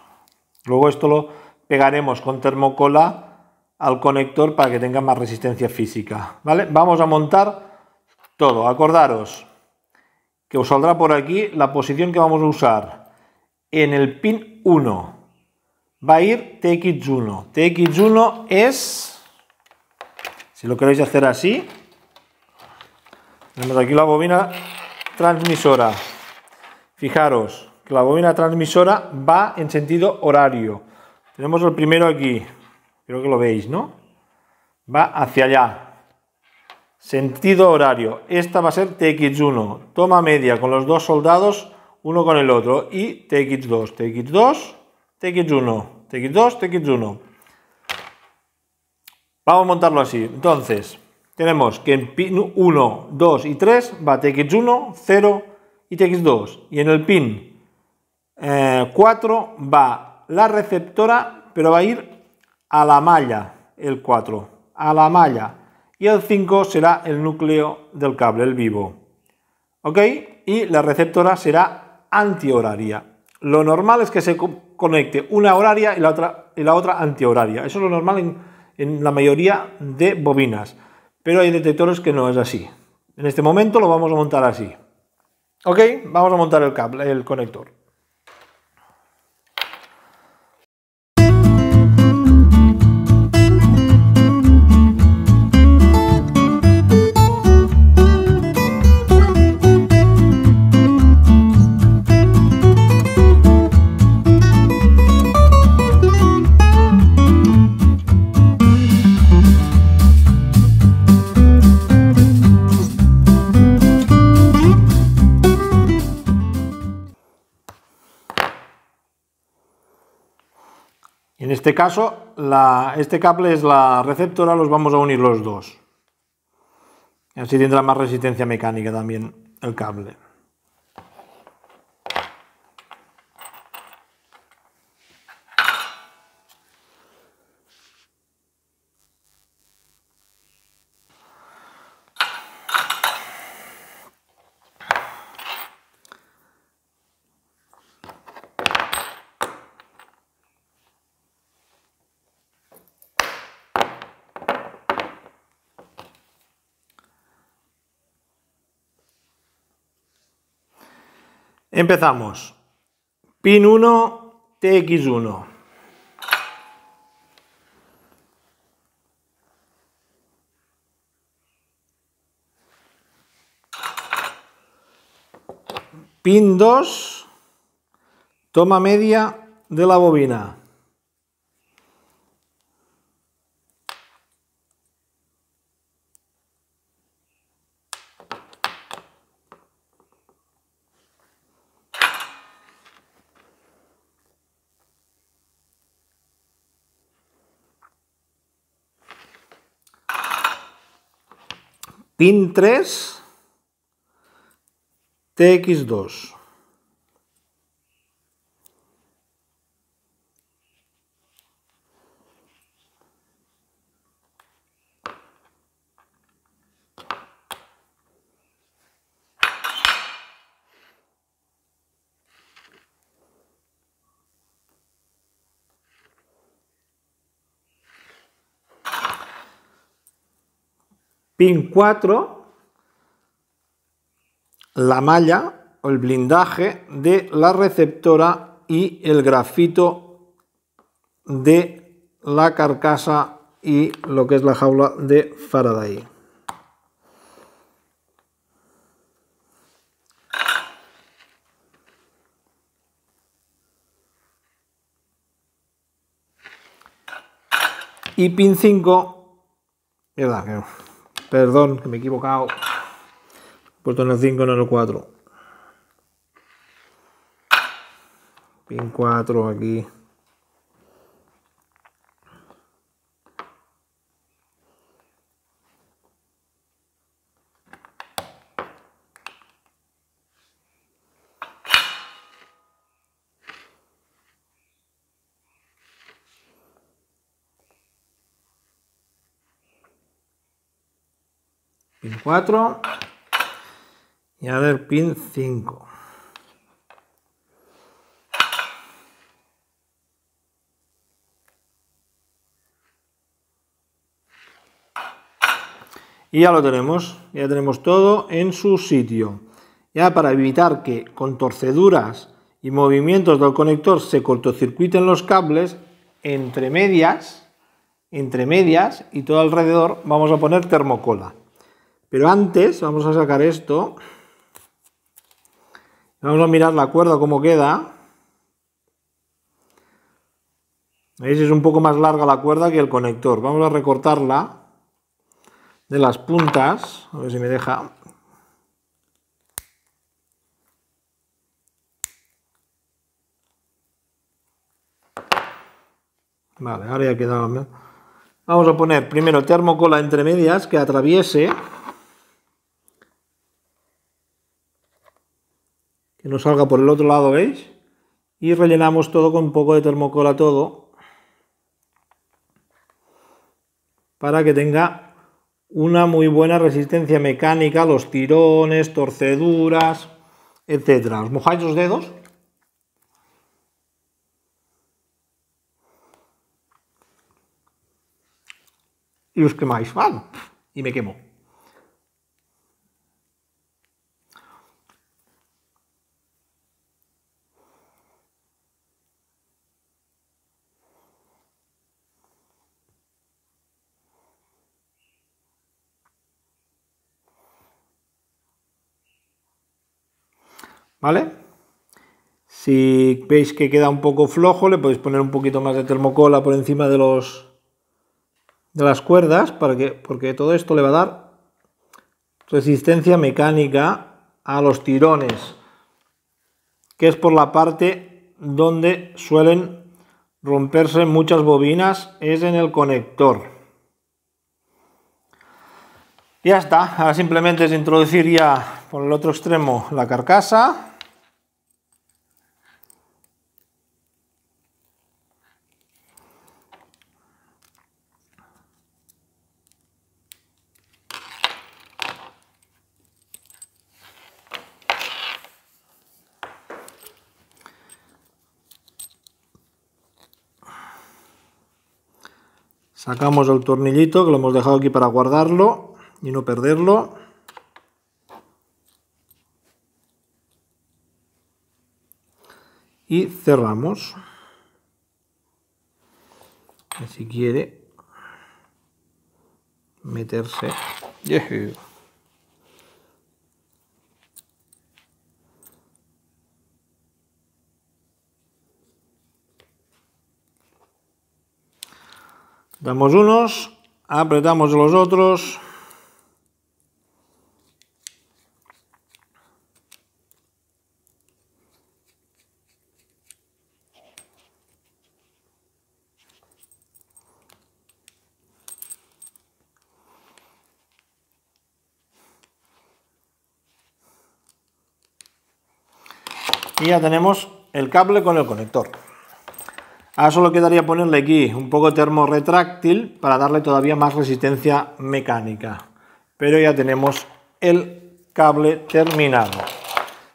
Luego esto lo pegaremos con termocola al conector para que tenga más resistencia física, ¿vale? Vamos a montar todo. Acordaros que os saldrá por aquí la posición que vamos a usar. En el pin 1 va a ir TX1. TX1 es, si lo queréis hacer así, tenemos aquí la bobina transmisora. Fijaros que la bobina transmisora va en sentido horario. Tenemos el primero aquí, creo que lo veis, ¿no? Va hacia allá. Sentido horario. Esta va a ser TX1. Toma media con los dos soldados, uno con el otro. Y TX2, TX2, TX1, TX2, TX1. Vamos a montarlo así. Entonces, tenemos que en pin 1, 2 y 3 va TX1, 0 y TX2. Y en el pin 4 va la receptora, pero va a ir a la malla, el 4, a la malla. Y el 5 será el núcleo del cable, el vivo. ¿Ok? Y la receptora será antihoraria. Lo normal es que se conecte una horaria y la otra antihoraria. Eso es lo normal en la mayoría de bobinas. Pero hay detectores que no es así. En este momento lo vamos a montar así. ¿Ok? Vamos a montar el cable, el conector. En este caso, este cable es la receptora, los vamos a unir los dos. Así tendrá más resistencia mecánica también el cable. Empezamos. Pin 1, TX1. Pin 2, toma media de la bobina. Pin 3, TX2. Pin 4, la malla o el blindaje de la receptora y el grafito de la carcasa y lo que es la jaula de Faraday. Y pin 5, perdón, que me he equivocado, he puesto en el 5, no en el 4. Pin 4 aquí. Pin 4 y ahora el pin 5. Y ya lo tenemos, ya tenemos todo en su sitio. Ya para evitar que con torceduras y movimientos del conector se cortocircuiten los cables, entre medias y todo alrededor vamos a poner termocola. Pero antes vamos a sacar esto, vamos a mirar la cuerda cómo queda. ¿Veis? Es un poco más larga la cuerda que el conector. Vamos a recortarla de las puntas, a ver si me deja. Vale, ahora ya queda. Vamos a poner primero termocola entre medias que atraviese, que no salga por el otro lado, ¿veis? Y rellenamos todo con un poco de termocola todo, para que tenga una muy buena resistencia mecánica a los tirones, torceduras, etcétera. ¿Os mojáis los dedos? Y os quemáis, ¡ah! Y me quemo. ¿Vale? Si veis que queda un poco flojo, le podéis poner un poquito más de termocola por encima de las cuerdas, porque todo esto le va a dar resistencia mecánica a los tirones, que es por la parte donde suelen romperse muchas bobinas, es en el conector. Ya está, ahora simplemente es introducir ya por el otro extremo la carcasa. Sacamos el tornillito que lo hemos dejado aquí para guardarlo y no perderlo. Y cerramos. Si quiere meterse. Damos unos, apretamos los otros. Y ya tenemos el cable con el conector. Ahora solo quedaría ponerle aquí un poco de termo retráctil para darle todavía más resistencia mecánica. Pero ya tenemos el cable terminado.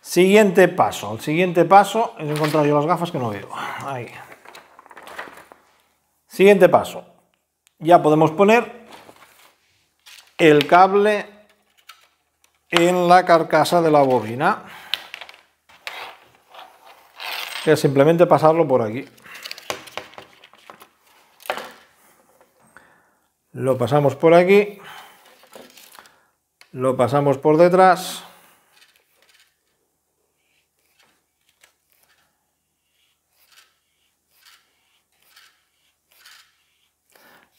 Siguiente paso. El siguiente paso es encontrar yo las gafas que no veo. Ahí. Siguiente paso. Ya podemos poner el cable en la carcasa de la bobina. Es simplemente pasarlo por aquí. Lo pasamos por aquí, lo pasamos por detrás,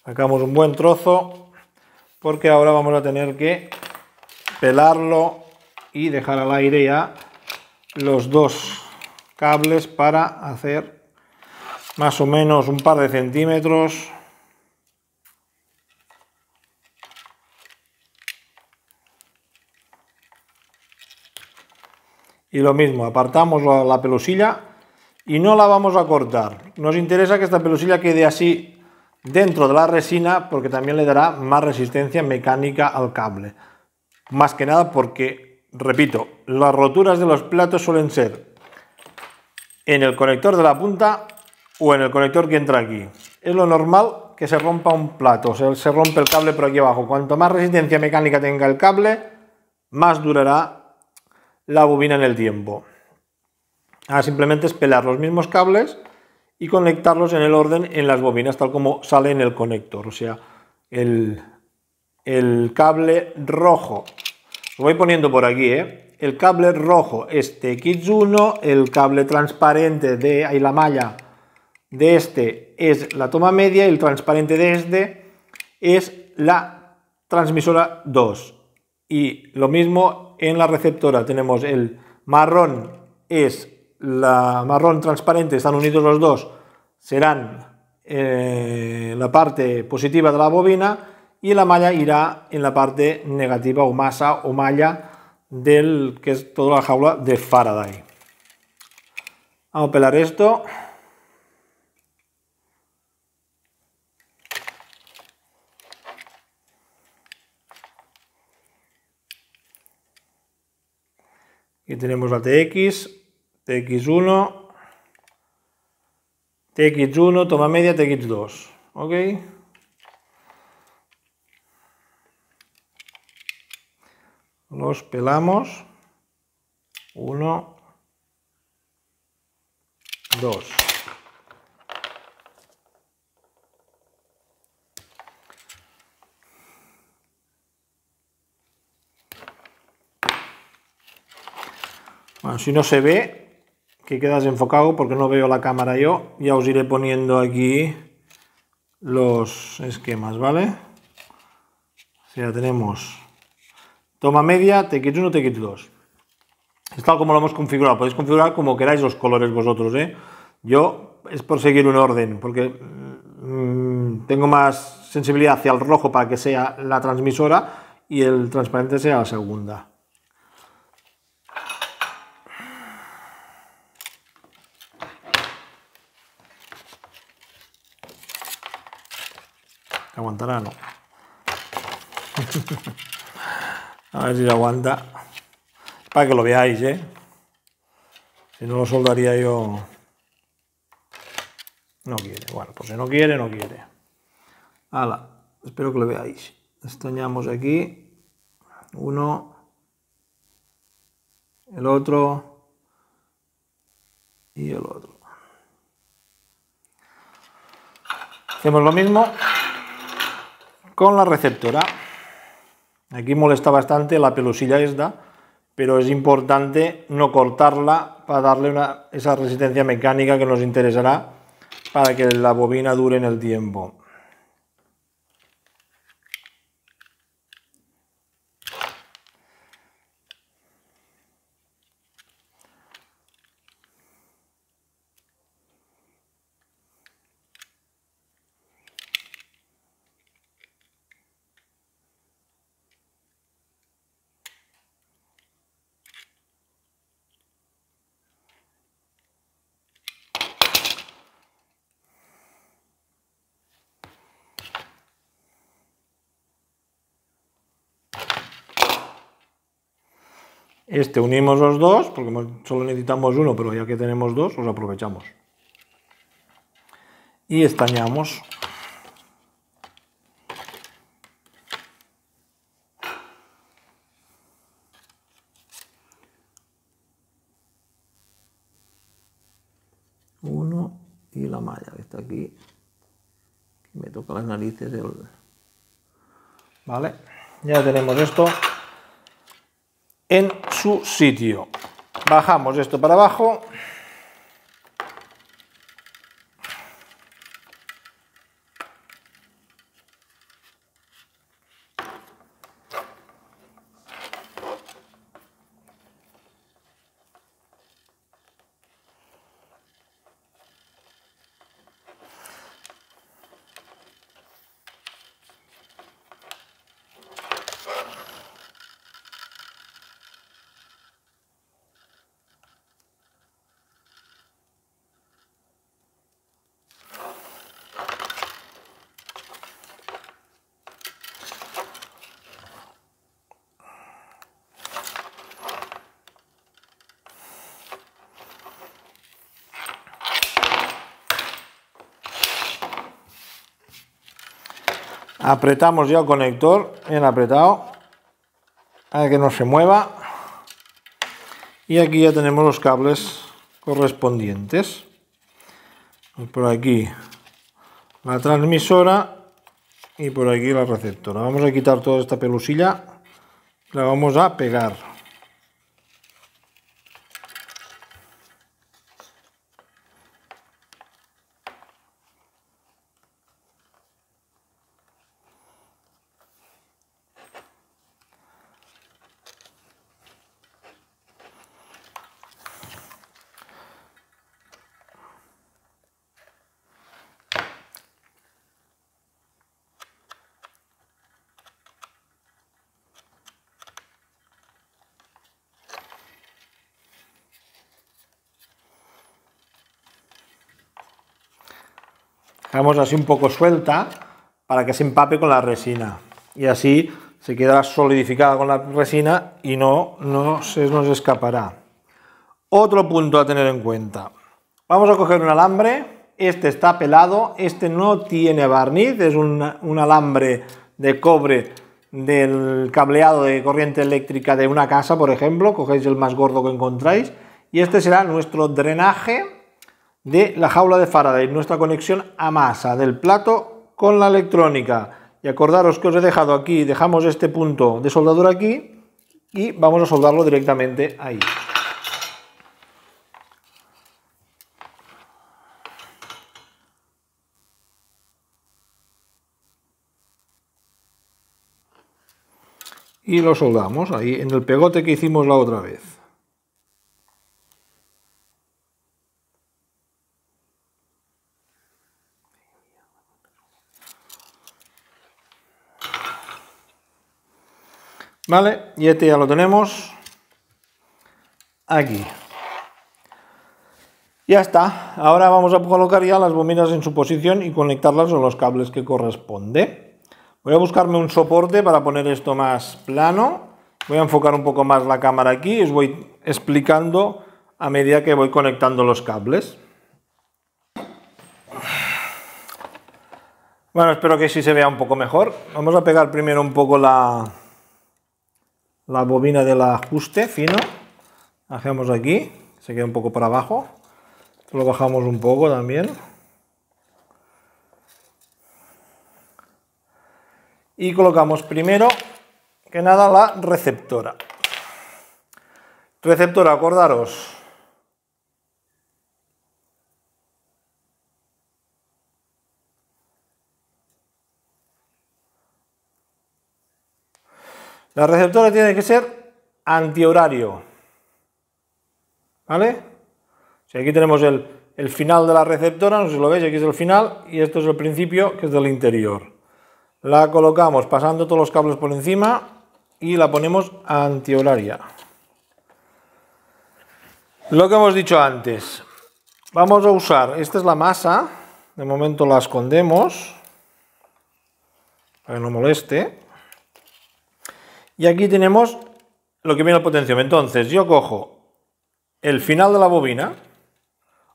sacamos un buen trozo porque ahora vamos a tener que pelarlo y dejar al aire ya los dos cables para hacer más o menos un par de centímetros. Y lo mismo, apartamos la pelusilla y no la vamos a cortar. Nos interesa que esta pelusilla quede así dentro de la resina porque también le dará más resistencia mecánica al cable. Más que nada porque, repito, las roturas de los platos suelen ser en el conector de la punta o en el conector que entra aquí. Es lo normal que se rompa un plato, o sea, se rompe el cable por aquí abajo. Cuanto más resistencia mecánica tenga el cable, más durará la bobina en el tiempo. Ahora simplemente es pelar los mismos cables y conectarlos en el orden en las bobinas, tal como sale en el conector. O sea, el cable rojo, lo voy poniendo por aquí, el cable rojo es TX1, el cable transparente de ahí la malla de este es la toma media y el transparente de este es la transmisora 2. Y lo mismo en la receptora, tenemos el marrón, es la marrón transparente, están unidos los dos, serán la parte positiva de la bobina, y la malla irá en la parte negativa o masa o malla del que es toda la jaula de Faraday. Vamos a pelar esto. Aquí tenemos la TX, TX1, TX1, toma media, TX2, ¿ok? Los pelamos. 1, 2. Bueno, si no se ve, que queda desenfocado porque no veo la cámara yo, ya os iré poniendo aquí los esquemas, ¿vale? O sea, tenemos toma media, TX1, TX2. Es tal como lo hemos configurado. Podéis configurar como queráis los colores vosotros, ¿eh? Yo es por seguir un orden, porque tengo más sensibilidad hacia el rojo para que sea la transmisora y el transparente sea la segunda. ¿Aguantará? No. A ver si aguanta. Para que lo veáis, ¿eh? Si no lo soldaría yo... No quiere. Bueno, pues si no quiere, no quiere. Hala, espero que lo veáis. Estañamos aquí. Uno. El otro. Y el otro. Hacemos lo mismo con la receptora. Aquí molesta bastante la pelusilla esta, pero es importante no cortarla para darle esa resistencia mecánica que nos interesará para que la bobina dure en el tiempo. Unimos los dos, porque solo necesitamos uno, pero ya que tenemos dos, los aprovechamos. Y estañamos. Uno y la malla que está aquí. Me toca las narices. Vale, ya tenemos esto en su sitio. Bajamos esto para abajo. Apretamos ya el conector, bien apretado, para que no se mueva. Y aquí ya tenemos los cables correspondientes. Por aquí la transmisora y por aquí la receptora. Vamos a quitar toda esta pelusilla, la vamos a pegar. Dejamos así un poco suelta para que se empape con la resina y así se quedará solidificada con la resina y no se nos escapará. Otro punto a tener en cuenta: vamos a coger un alambre, este está pelado, este no tiene barniz, es un alambre de cobre del cableado de corriente eléctrica de una casa, por ejemplo, cogéis el más gordo que encontráis, y este será nuestro drenaje de la jaula de Faraday, nuestra conexión a masa del plato con la electrónica. Y acordaros que os he dejado aquí, dejamos este punto de soldadura aquí y vamos a soldarlo directamente ahí. Y lo soldamos ahí en el pegote que hicimos la otra vez. Vale, y este ya lo tenemos aquí. Ya está. Ahora vamos a colocar ya las bobinas en su posición y conectarlas con los cables que corresponde. Voy a buscarme un soporte para poner esto más plano. Voy a enfocar un poco más la cámara aquí y os voy explicando a medida que voy conectando los cables. Bueno, espero que sí se vea un poco mejor. Vamos a pegar primero un poco la bobina del ajuste fino. Hacemos aquí, se queda un poco para abajo. Lo bajamos un poco también. Y colocamos primero que nada la receptora. Receptora, acordaros. La receptora tiene que ser antihorario. ¿Vale? Si aquí tenemos el final de la receptora, no sé si lo veis, aquí es el final y esto es el principio, que es del interior. La colocamos pasando todos los cables por encima y la ponemos antihoraria. Lo que hemos dicho antes, vamos a usar, esta es la masa, de momento la escondemos para que no moleste. Y aquí tenemos lo que viene al potenciómetro. Entonces yo cojo el final de la bobina,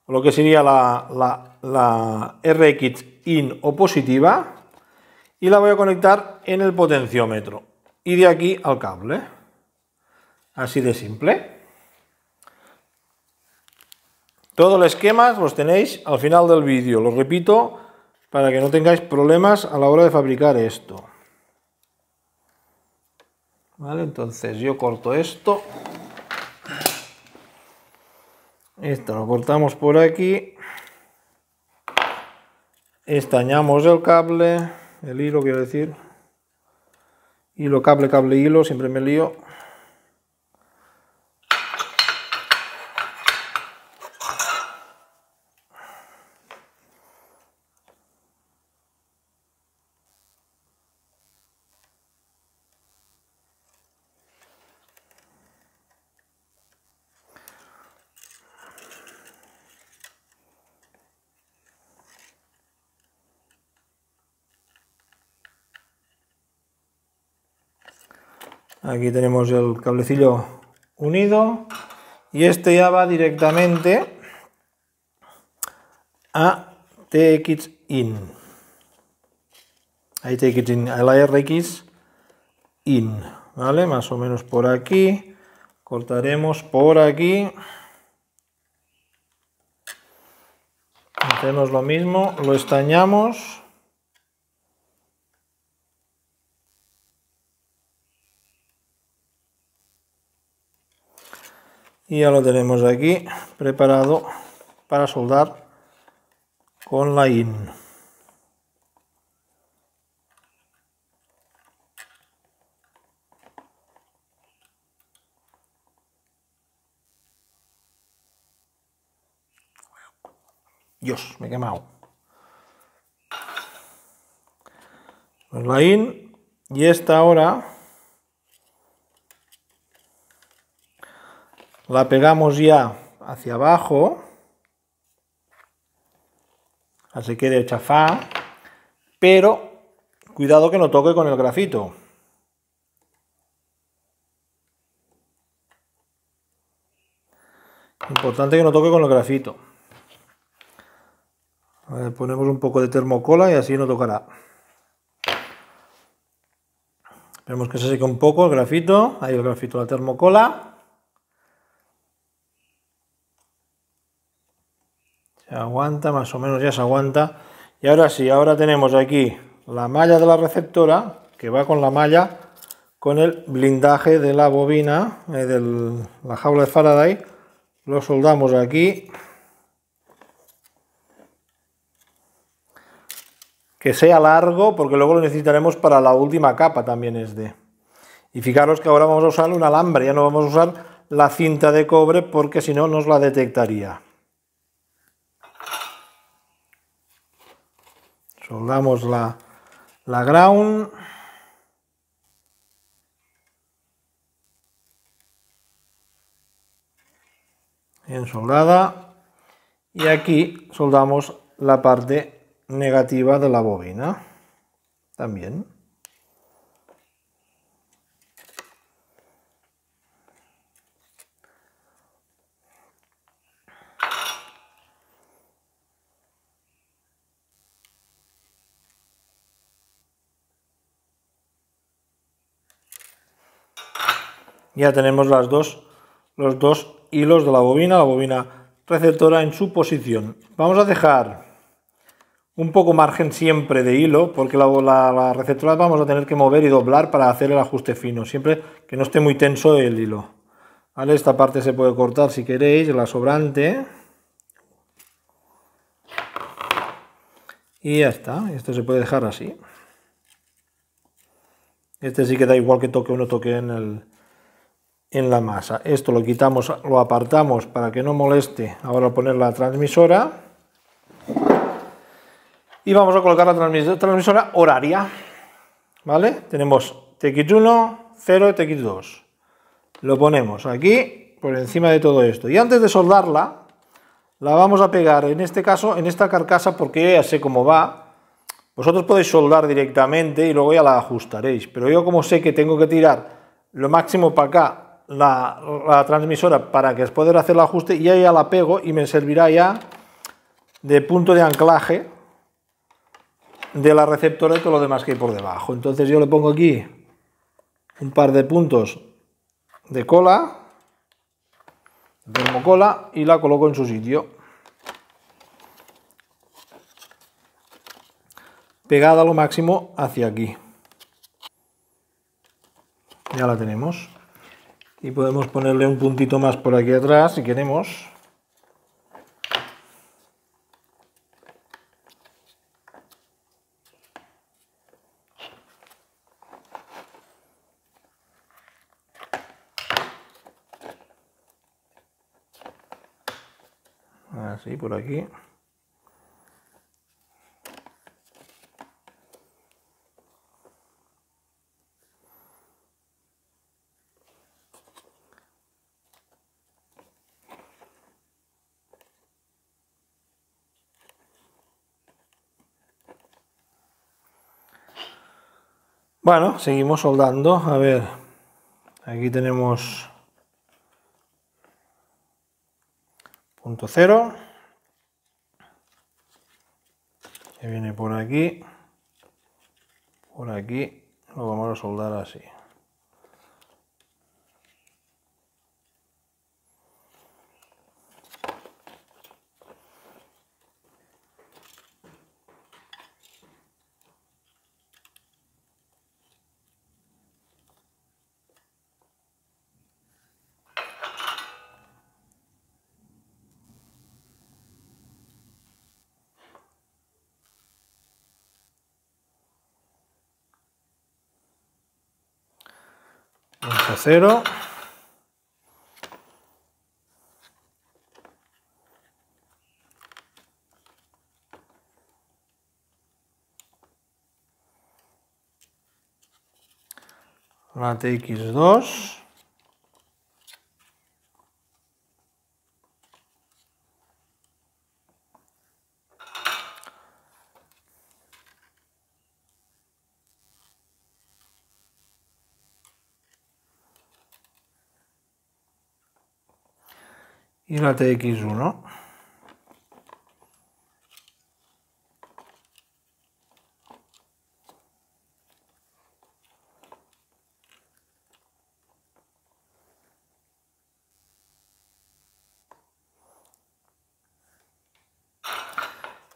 lo que sería la RX in o positiva, y la voy a conectar en el potenciómetro y de aquí al cable. Así de simple. Todos los esquemas los tenéis al final del vídeo, lo repito para que no tengáis problemas a la hora de fabricar esto. Vale, entonces yo corto esto. Esto lo cortamos por aquí. Estañamos el cable, el hilo quiero decir. Hilo, cable, cable, hilo, siempre me lío. Aquí tenemos el cablecillo unido y este ya va directamente a TX in. I take it in, la RX in, ¿vale? Más o menos por aquí. Cortaremos por aquí. Hacemos lo mismo, lo estañamos. Y ya lo tenemos aquí preparado para soldar con la IN. Dios, me he quemado. Pues la IN y esta ahora la pegamos ya hacia abajo, así quede chafá, pero cuidado que no toque con el grafito. Importante que no toque con el grafito. A ver, ponemos un poco de termocola y así no tocará. Esperemos que se seque un poco el grafito. Ahí el grafito, la termocola. Se aguanta, más o menos ya se aguanta. Y ahora sí, ahora tenemos aquí la malla de la receptora, que va con la malla, con el blindaje de la bobina, de la jaula de Faraday. Lo soldamos aquí. Que sea largo, porque luego lo necesitaremos para la última capa también Y fijaros que ahora vamos a usar un alambre, ya no vamos a usar la cinta de cobre porque si no nos la detectaría. Soldamos la ground. Bien soldada. Y aquí soldamos la parte negativa de la bobina. También. Ya tenemos los dos hilos de la bobina receptora en su posición. Vamos a dejar un poco margen siempre de hilo, porque la receptora vamos a tener que mover y doblar para hacer el ajuste fino, siempre que no esté muy tenso el hilo. ¿Vale? Esta parte se puede cortar si queréis, la sobrante. Y ya está, esto se puede dejar así. Este sí que da igual que toque o no toque en la masa. Esto lo quitamos, lo apartamos para que no moleste. Ahora poner la transmisora. Y vamos a colocar la transmisora horaria. ¿Vale? Tenemos TX1, 0 y TX2. Lo ponemos aquí por encima de todo esto. Y antes de soldarla, la vamos a pegar, en este caso, en esta carcasa, porque yo ya sé cómo va. Vosotros podéis soldar directamente y luego ya la ajustaréis. Pero yo como sé que tengo que tirar lo máximo para acá la transmisora para que poder hacer el ajuste, y ya la pego y me servirá ya de punto de anclaje de la receptora y todo lo demás que hay por debajo. Entonces yo le pongo aquí un par de puntos de cola, termocola, y la coloco en su sitio. Pegada a lo máximo hacia aquí. Ya la tenemos. Y podemos ponerle un puntito más por aquí atrás si queremos. Así, por aquí. Bueno, seguimos soldando. A ver, aquí tenemos punto 0, que viene por aquí. por aquí lo vamos a soldar así. Cero. La TX2. Y la TX1.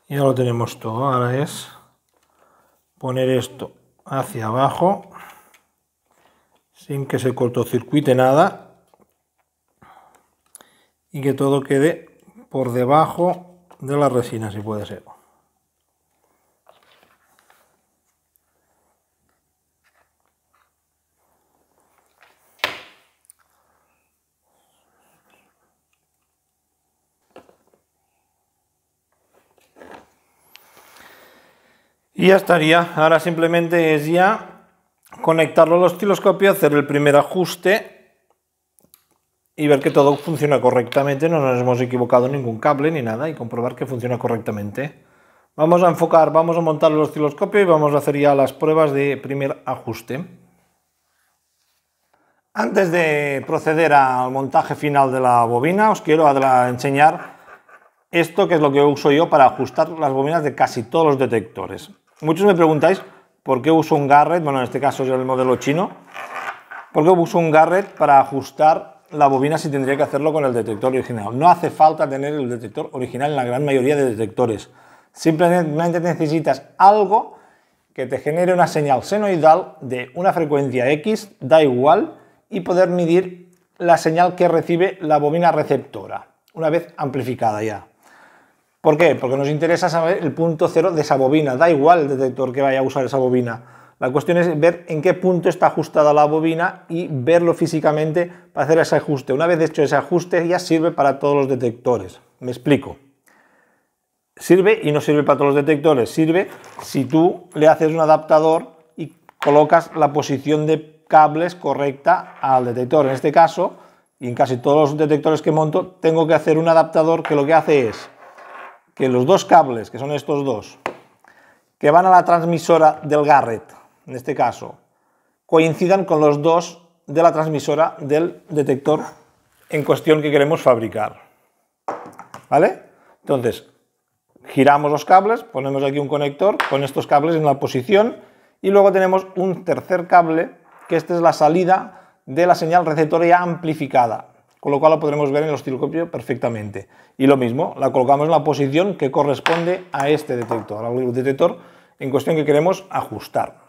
Ya lo tenemos todo. Ahora es poner esto hacia abajo sin que se cortocircuite nada y que todo quede por debajo de la resina, si puede ser. Y ya estaría. Ahora simplemente es ya conectarlo al osciloscopio, hacer el primer ajuste y ver que todo funciona correctamente, no nos hemos equivocado en ningún cable ni nada, y comprobar que funciona correctamente. Vamos a enfocar, vamos a montar el osciloscopio y vamos a hacer ya las pruebas de primer ajuste. Antes de proceder al montaje final de la bobina, os quiero enseñar esto, que es lo que uso yo para ajustar las bobinas de casi todos los detectores. Muchos me preguntáis por qué uso un garret, bueno, en este caso es el modelo chino, por qué uso un garret para ajustar la bobina si tendría que hacerlo con el detector original. No hace falta tener el detector original en la gran mayoría de detectores. Simplemente necesitas algo que te genere una señal senoidal de una frecuencia X, da igual, y poder medir la señal que recibe la bobina receptora, una vez amplificada ya. ¿Por qué? Porque nos interesa saber el punto cero de esa bobina, da igual el detector que vaya a usar esa bobina. La cuestión es ver en qué punto está ajustada la bobina y verlo físicamente para hacer ese ajuste. Una vez hecho ese ajuste ya sirve para todos los detectores. Me explico. Sirve y no sirve para todos los detectores. Sirve si tú le haces un adaptador y colocas la posición de cables correcta al detector. En este caso, y en casi todos los detectores que monto, tengo que hacer un adaptador que lo que hace es que los dos cables, que son estos dos, que van a la transmisora del garret, en este caso, coincidan con los dos de la transmisora del detector en cuestión que queremos fabricar. ¿Vale? Entonces, giramos los cables, ponemos aquí un conector con estos cables en la posición y luego tenemos un tercer cable, que esta es la salida de la señal receptora ya amplificada, con lo cual lo podremos ver en el osciloscopio perfectamente. Y lo mismo, la colocamos en la posición que corresponde a este detector, al detector en cuestión que queremos ajustar.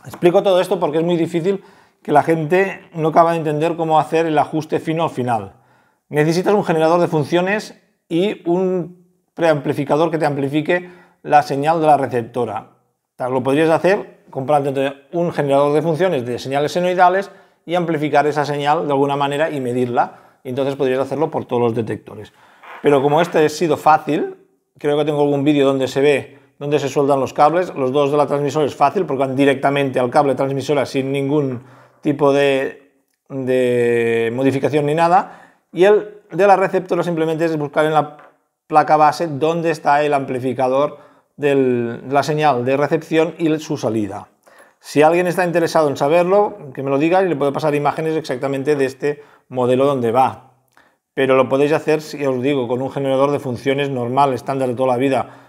Explico todo esto porque es muy difícil que la gente no acaba de entender cómo hacer el ajuste fino al final. Necesitas un generador de funciones y un preamplificador que te amplifique la señal de la receptora. Lo podrías hacer comprando un generador de funciones de señales senoidales y amplificar esa señal de alguna manera y medirla. Y entonces podrías hacerlo por todos los detectores. Pero como este ha sido fácil, creo que tengo algún vídeo donde se ve dónde se sueldan los cables. Los dos de la transmisora es fácil porque van directamente al cable transmisora sin ningún tipo de modificación ni nada. Y el de la receptora simplemente es buscar en la placa base dónde está el amplificador de la señal de recepción y su salida. Si alguien está interesado en saberlo, que me lo diga y le puedo pasar imágenes exactamente de este modelo donde va. Pero lo podéis hacer, si os digo, con un generador de funciones normal, estándar de toda la vida,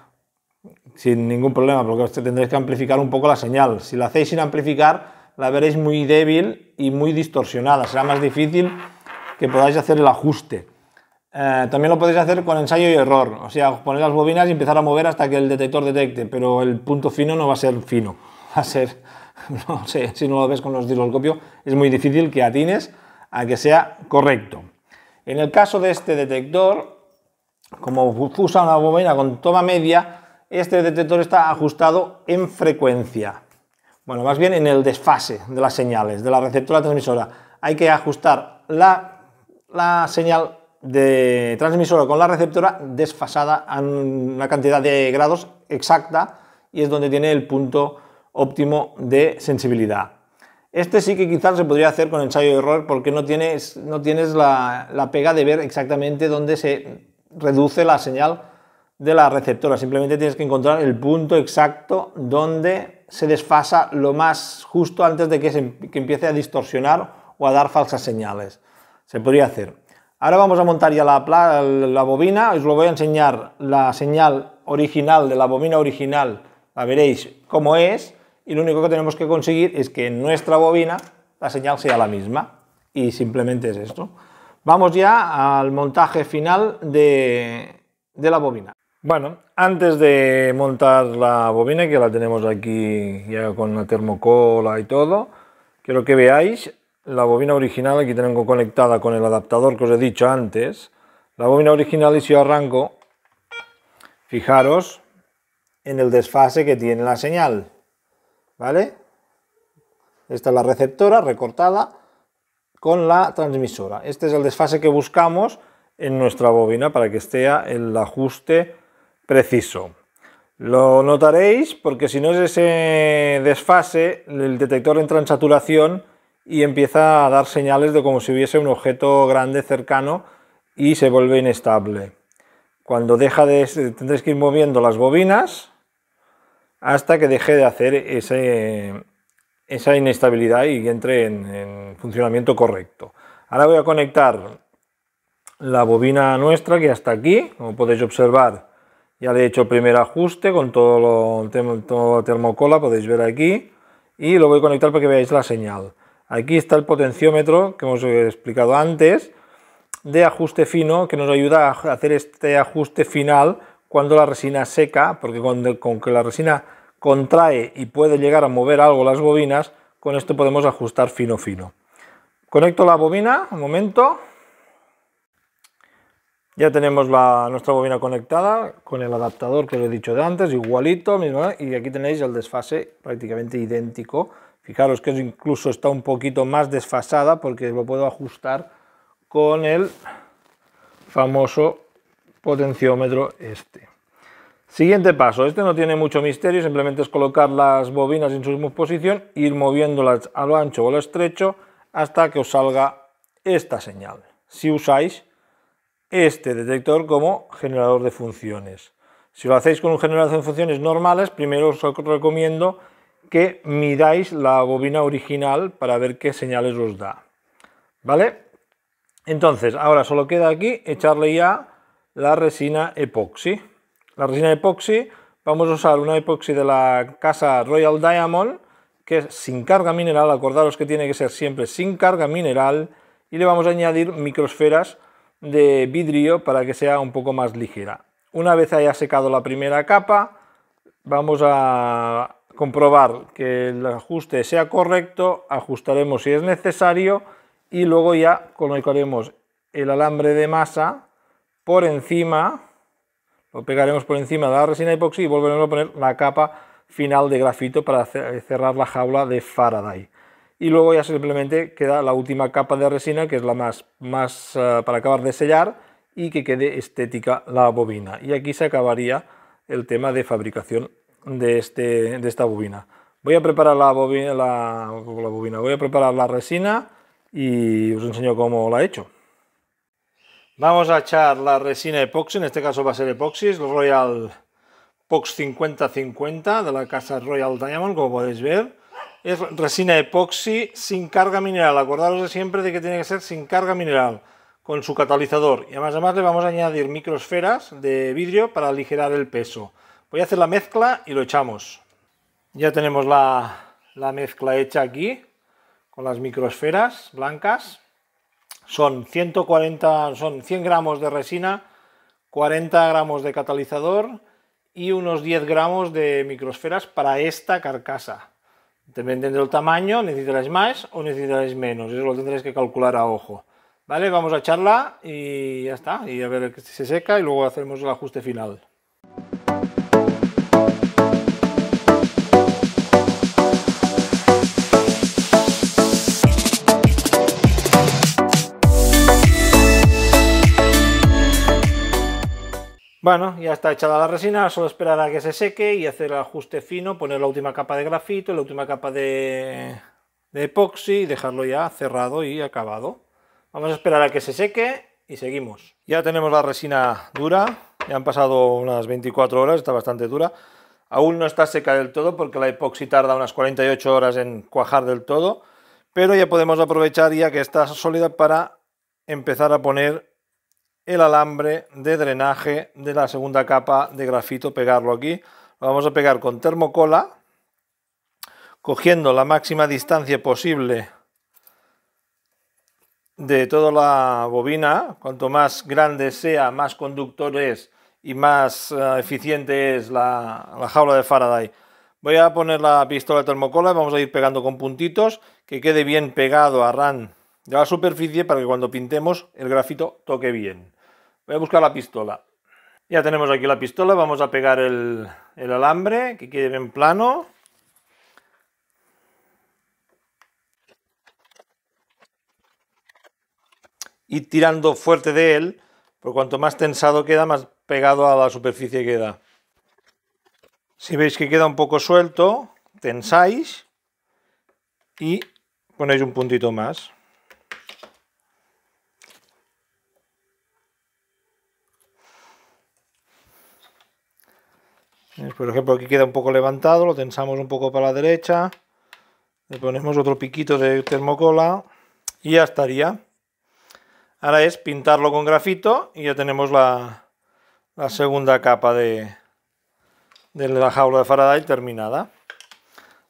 sin ningún problema, porque tendréis que amplificar un poco la señal. Si la hacéis sin amplificar, la veréis muy débil y muy distorsionada. Será más difícil que podáis hacer el ajuste. También lo podéis hacer con ensayo y error, o sea, poner las bobinas y empezar a mover hasta que el detector detecte, pero el punto fino no va a ser fino, va a ser, no sé, si no lo ves con los osciloscopios, es muy difícil que atines a que sea correcto. En el caso de este detector, como usa una bobina con toma media, este detector está ajustado en frecuencia. Bueno, más bien en el desfase de las señales, de la receptora transmisora. Hay que ajustar la señal de transmisora con la receptora desfasada a una cantidad de grados exacta y es donde tiene el punto óptimo de sensibilidad. Este sí que quizás se podría hacer con ensayo y error porque no tienes la pega de ver exactamente dónde se reduce la señal de la receptora. Simplemente tienes que encontrar el punto exacto donde se desfasa lo más justo antes de que empiece a distorsionar o a dar falsas señales. Se podría hacer. Ahora vamos a montar ya la bobina. Os lo voy a enseñar la señal original de la bobina original. La veréis cómo es. Y lo único que tenemos que conseguir es que en nuestra bobina la señal sea la misma. Y simplemente es esto. Vamos ya al montaje final de la bobina. Bueno, antes de montar la bobina, que la tenemos aquí ya con la termocola y todo, quiero que veáis la bobina original. Aquí tengo conectada con el adaptador que os he dicho antes. La bobina original, y si yo arranco, fijaros en el desfase que tiene la señal, ¿vale? Esta es la receptora recortada con la transmisora. Este es el desfase que buscamos en nuestra bobina para que esté el ajuste preciso. Lo notaréis porque si no es ese desfase, el detector entra en saturación y empieza a dar señales de como si hubiese un objeto grande cercano y se vuelve inestable. Cuando deja de, tendréis que ir moviendo las bobinas hasta que deje de hacer esa inestabilidad y entre en funcionamiento correcto. Ahora voy a conectar la bobina nuestra, que hasta aquí, como podéis observar, ya le he hecho el primer ajuste con todo la termocola, podéis ver aquí, y lo voy a conectar para que veáis la señal. Aquí está el potenciómetro que hemos explicado antes, de ajuste fino, que nos ayuda a hacer este ajuste final cuando la resina seca, porque con que la resina contrae y puede llegar a mover algo las bobinas, con esto podemos ajustar fino. Conecto la bobina, un momento. Ya tenemos nuestra bobina conectada con el adaptador que os he dicho de antes, igualito, mismo, y aquí tenéis el desfase prácticamente idéntico. Fijaros que incluso está un poquito más desfasada porque lo puedo ajustar con el famoso potenciómetro este. Siguiente paso, este no tiene mucho misterio, simplemente es colocar las bobinas en su misma posición, ir moviéndolas a lo ancho o a lo estrecho hasta que os salga esta señal. Si usáis este detector como generador de funciones. Si lo hacéis con un generador de funciones normales, primero os recomiendo que midáis la bobina original para ver qué señales os da. ¿Vale? Entonces, ahora solo queda aquí echarle ya la resina epoxi. La resina epoxi, vamos a usar una epoxi de la casa Royal Diamond, que es sin carga mineral. Acordaros que tiene que ser siempre sin carga mineral, y le vamos a añadir microesferas de vidrio para que sea un poco más ligera. Una vez haya secado la primera capa, vamos a comprobar que el ajuste sea correcto, ajustaremos si es necesario y luego ya colocaremos el alambre de masa por encima, lo pegaremos por encima de la resina epoxi y volveremos a poner la capa final de grafito para cerrar la jaula de Faraday. Y luego ya simplemente queda la última capa de resina, que es la más para acabar de sellar y que quede estética la bobina. Y aquí se acabaría el tema de fabricación de esta bobina. Voy a preparar voy a preparar la resina y os enseño cómo la he hecho. Vamos a echar la resina epoxi, en este caso va a ser epoxi, es el Royal Pox 5050 de la casa Royal Diamond, como podéis ver. Es resina epoxi sin carga mineral. Acordaros de siempre de que tiene que ser sin carga mineral, con su catalizador. Y además le vamos a añadir microesferas de vidrio para aligerar el peso. Voy a hacer la mezcla y lo echamos. Ya tenemos la mezcla hecha aquí, con las microesferas blancas. Son 100 gramos de resina, 40 gramos de catalizador y unos 10 gramos de microesferas para esta carcasa. Dependiendo del tamaño, necesitaréis más o necesitaréis menos, eso lo tendréis que calcular a ojo. Vale, vamos a echarla y ya está, y a ver que se seca y luego hacemos el ajuste final. Bueno, ya está echada la resina, solo esperar a que se seque y hacer el ajuste fino, poner la última capa de grafito, la última capa de epoxi y dejarlo ya cerrado y acabado. Vamos a esperar a que se seque y seguimos. Ya tenemos la resina dura, ya han pasado unas 24 horas, está bastante dura. Aún no está seca del todo porque la epoxi tarda unas 48 horas en cuajar del todo, pero ya podemos aprovechar ya que está sólida para empezar a poner el alambre de drenaje de la segunda capa de grafito, pegarlo aquí. Lo vamos a pegar con termocola, cogiendo la máxima distancia posible de toda la bobina. Cuanto más grande sea, más conductor es y más eficiente es la jaula de Faraday. Voy a poner la pistola de termocola, vamos a ir pegando con puntitos, que quede bien pegado a ran de la superficie para que cuando pintemos el grafito toque bien. Voy a buscar la pistola. Ya tenemos aquí la pistola, vamos a pegar el alambre, que quede bien plano. Y tirando fuerte de él, por cuanto más tensado queda, más pegado a la superficie queda. Si veis que queda un poco suelto, tensáis y ponéis un puntito más. Por ejemplo, aquí queda un poco levantado, lo tensamos un poco para la derecha, le ponemos otro piquito de termocola y ya estaría. Ahora es pintarlo con grafito y ya tenemos la segunda capa de la jaula de Faraday terminada.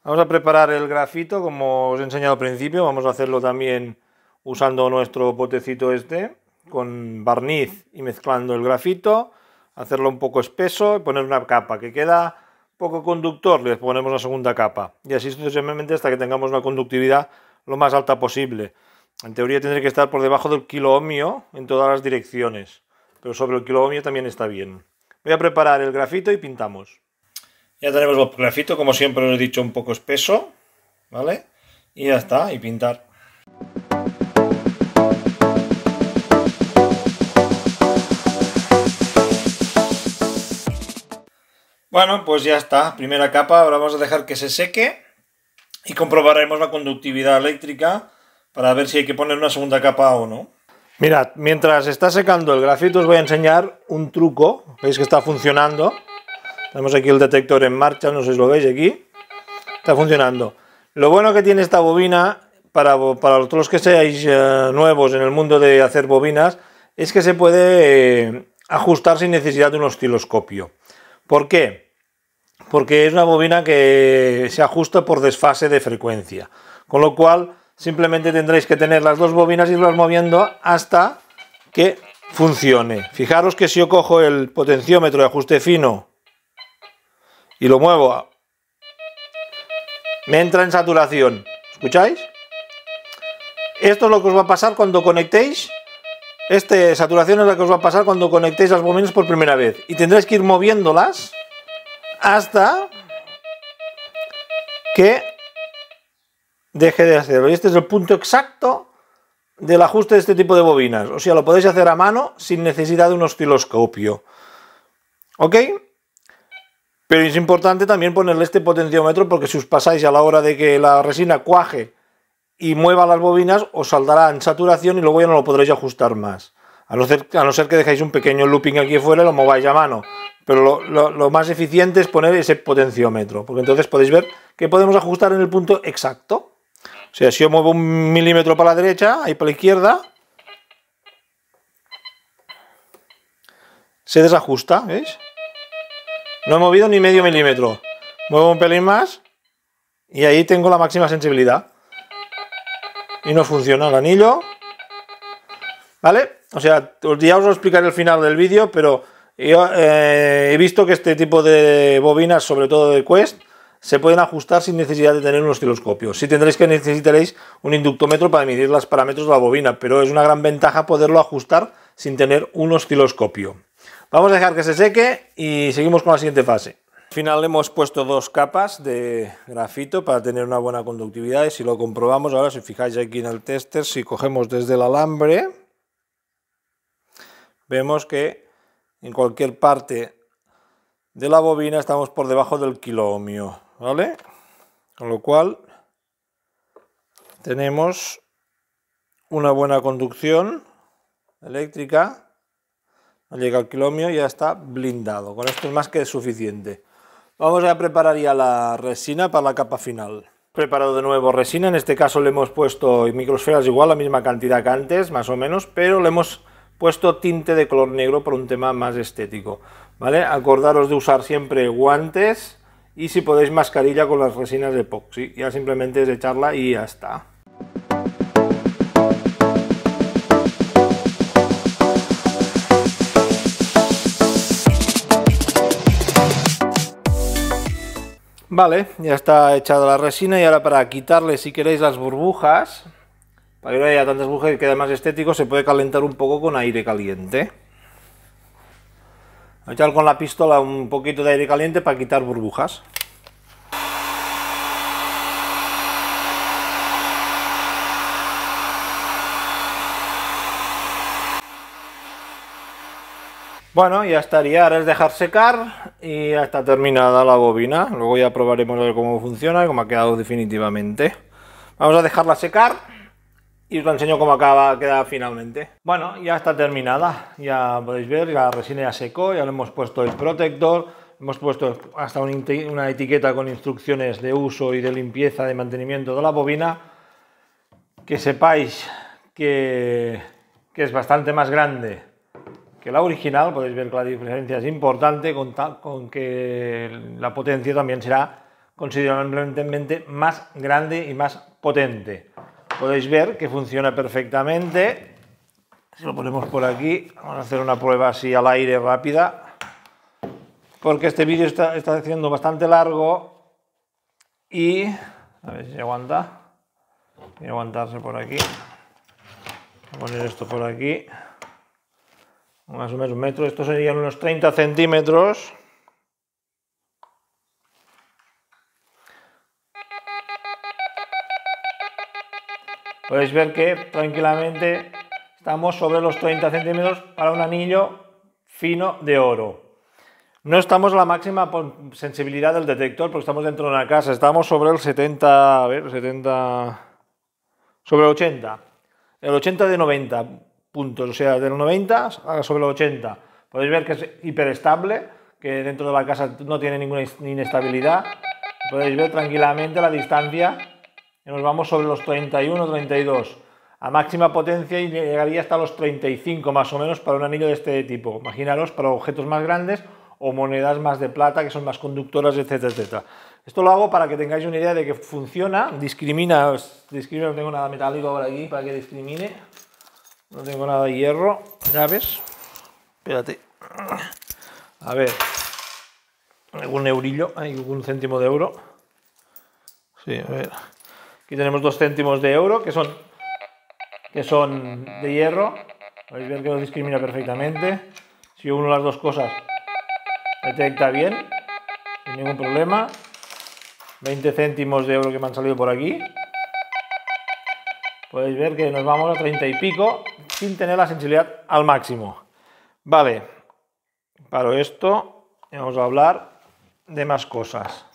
Vamos a preparar el grafito como os he enseñado al principio, vamos a hacerlo también usando nuestro potecito este, con barniz y mezclando el grafito, hacerlo un poco espeso y poner una capa que queda poco conductor, le ponemos la segunda capa y así sucesivamente hasta que tengamos una conductividad lo más alta posible. En teoría tendría que estar por debajo del kilo ohmio en todas las direcciones, pero sobre el kilo ohmio también está bien. Voy a preparar el grafito y pintamos. Ya tenemos el grafito, como siempre os he dicho, un poco espeso, ¿vale? Y ya está, y pintar. Bueno, pues ya está, primera capa, ahora vamos a dejar que se seque y comprobaremos la conductividad eléctrica para ver si hay que poner una segunda capa o no. Mirad, mientras está secando el grafito os voy a enseñar un truco, veis que está funcionando. Tenemos aquí el detector en marcha, no sé si lo veis aquí, está funcionando. Lo bueno que tiene esta bobina, para todos los que seáis nuevos en el mundo de hacer bobinas, es que se puede ajustar sin necesidad de un osciloscopio. ¿Por qué? Porque es una bobina que se ajusta por desfase de frecuencia, con lo cual simplemente tendréis que tener las dos bobinas y irlas moviendo hasta que funcione. Fijaros que si yo cojo el potenciómetro de ajuste fino y lo muevo, me entra en saturación. ¿Escucháis? Esto es lo que os va a pasar cuando conectéis. Saturación es la que os va a pasar cuando conectéis las bobinas por primera vez. Y tendréis que ir moviéndolas hasta que deje de hacerlo. Y este es el punto exacto del ajuste de este tipo de bobinas. O sea, lo podéis hacer a mano sin necesidad de un osciloscopio. ¿Ok? Pero es importante también ponerle este potenciómetro porque si os pasáis a la hora de que la resina cuaje y mueva las bobinas, os saldrá en saturación y luego ya no lo podréis ajustar más. A no ser que dejéis un pequeño looping aquí afuera y lo mováis a mano. Pero lo más eficiente es poner ese potenciómetro, porque entonces podéis ver que podemos ajustar en el punto exacto. O sea, si yo muevo 1 milímetro para la derecha, ahí para la izquierda, se desajusta, ¿veis? No he movido ni medio milímetro. Muevo un pelín más y ahí tengo la máxima sensibilidad. Y no funciona el anillo. ¿Vale? O sea, ya os lo explicaré al final del vídeo, pero yo he visto que este tipo de bobinas, sobre todo de Quest, se pueden ajustar sin necesidad de tener un osciloscopio. Sí necesitaréis un inductómetro para medir los parámetros de la bobina, pero es una gran ventaja poderlo ajustar sin tener un osciloscopio. Vamos a dejar que se seque y seguimos con la siguiente fase. Al final hemos puesto 2 capas de grafito para tener una buena conductividad, y si lo comprobamos ahora, si fijáis aquí en el tester, si cogemos desde el alambre, vemos que en cualquier parte de la bobina estamos por debajo del kiloohmio, ¿vale? Con lo cual tenemos una buena conducción eléctrica, no llega al kiloohmio y ya está blindado. Con esto es más que suficiente. Vamos a preparar ya la resina para la capa final. Preparado de nuevo resina, en este caso le hemos puesto microsferas igual, la misma cantidad que antes, más o menos, pero le hemos puesto tinte de color negro por un tema más estético, ¿vale? Acordaros de usar siempre guantes y, si podéis, mascarilla con las resinas de epoxi. Ya simplemente es echarla y ya está. Vale, ya está echada la resina, y ahora, para quitarle, si queréis, las burbujas, para que no haya tantas burbujas y quede más estético, se puede calentar un poco con aire caliente. Voy a echar con la pistola un poquito de aire caliente para quitar burbujas. Bueno, ya estaría, ahora es dejar secar y ya está terminada la bobina. Luego ya probaremos a ver cómo funciona y cómo ha quedado definitivamente. Vamos a dejarla secar y os lo enseño cómo queda finalmente. Bueno, ya está terminada, ya podéis ver, la resina ya secó, ya le hemos puesto el protector, hemos puesto hasta una etiqueta con instrucciones de uso y de limpieza, de mantenimiento de la bobina. Que sepáis que es bastante más grande que la original. Podéis ver que la diferencia es importante, con que la potencia también será considerablemente más grande y más potente. Podéis ver que funciona perfectamente. Si lo ponemos por aquí, vamos a hacer una prueba así al aire rápida, porque este vídeo está haciendo bastante largo y a ver si se aguanta. Voy a aguantarse por aquí. Voy a poner esto por aquí. Más o menos 1 metro, esto serían unos 30 centímetros. Podéis ver que tranquilamente estamos sobre los 30 centímetros para un anillo fino de oro. No estamos a la máxima sensibilidad del detector porque estamos dentro de una casa, estamos sobre el 70, a ver, 70, sobre el 80. El 80 de 90 puntos, o sea, del 90 sobre el 80. Podéis ver que es hiperestable, que dentro de la casa no tiene ninguna inestabilidad. Podéis ver tranquilamente la distancia, y nos vamos sobre los 31, 32. A máxima potencia y llegaría hasta los 35 más o menos para un anillo de este tipo. Imaginaros para objetos más grandes o monedas más de plata que son más conductoras, etcétera, etcétera. Esto lo hago para que tengáis una idea de que funciona, discrimina, no tengo nada metálico por aquí para que discrimine. No tengo nada de hierro, llaves. Espérate. A ver. Algún eurillo, hay algún céntimo de euro. Sí, a ver. Aquí tenemos 2 céntimos de euro que son de hierro. Podéis ver que lo discrimina perfectamente. Si uno de las dos cosas detecta bien, sin ningún problema. 20 céntimos de euro que me han salido por aquí. Podéis ver que nos vamos a 30 y pico sin tener la sensibilidad al máximo. Vale, paro esto y vamos a hablar de más cosas.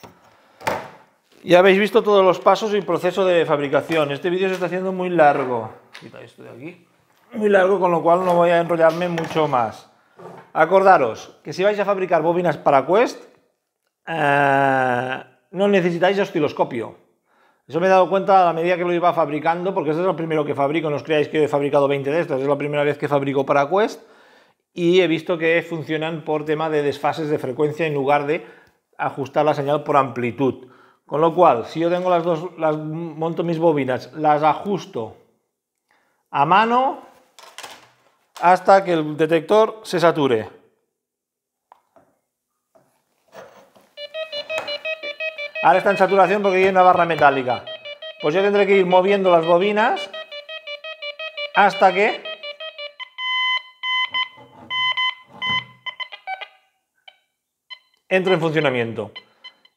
Ya habéis visto todos los pasos y proceso de fabricación. Este vídeo se está haciendo muy largo. Quita esto de aquí. Muy largo, con lo cual no voy a enrollarme mucho más. Acordaros que si vais a fabricar bobinas para Quest, no necesitáis osciloscopio. Eso me he dado cuenta a la medida que lo iba fabricando, porque este es el primero que fabrico. No os creáis que he fabricado 20 de estos, es la primera vez que fabrico para Quest. y he visto que funcionan por tema de desfases de frecuencia en lugar de ajustar la señal por amplitud. Con lo cual, si yo tengo monto mis bobinas, las ajusto a mano hasta que el detector se sature. Ahora está en saturación porque hay una barra metálica. Pues yo tendré que ir moviendo las bobinas hasta que entre en funcionamiento.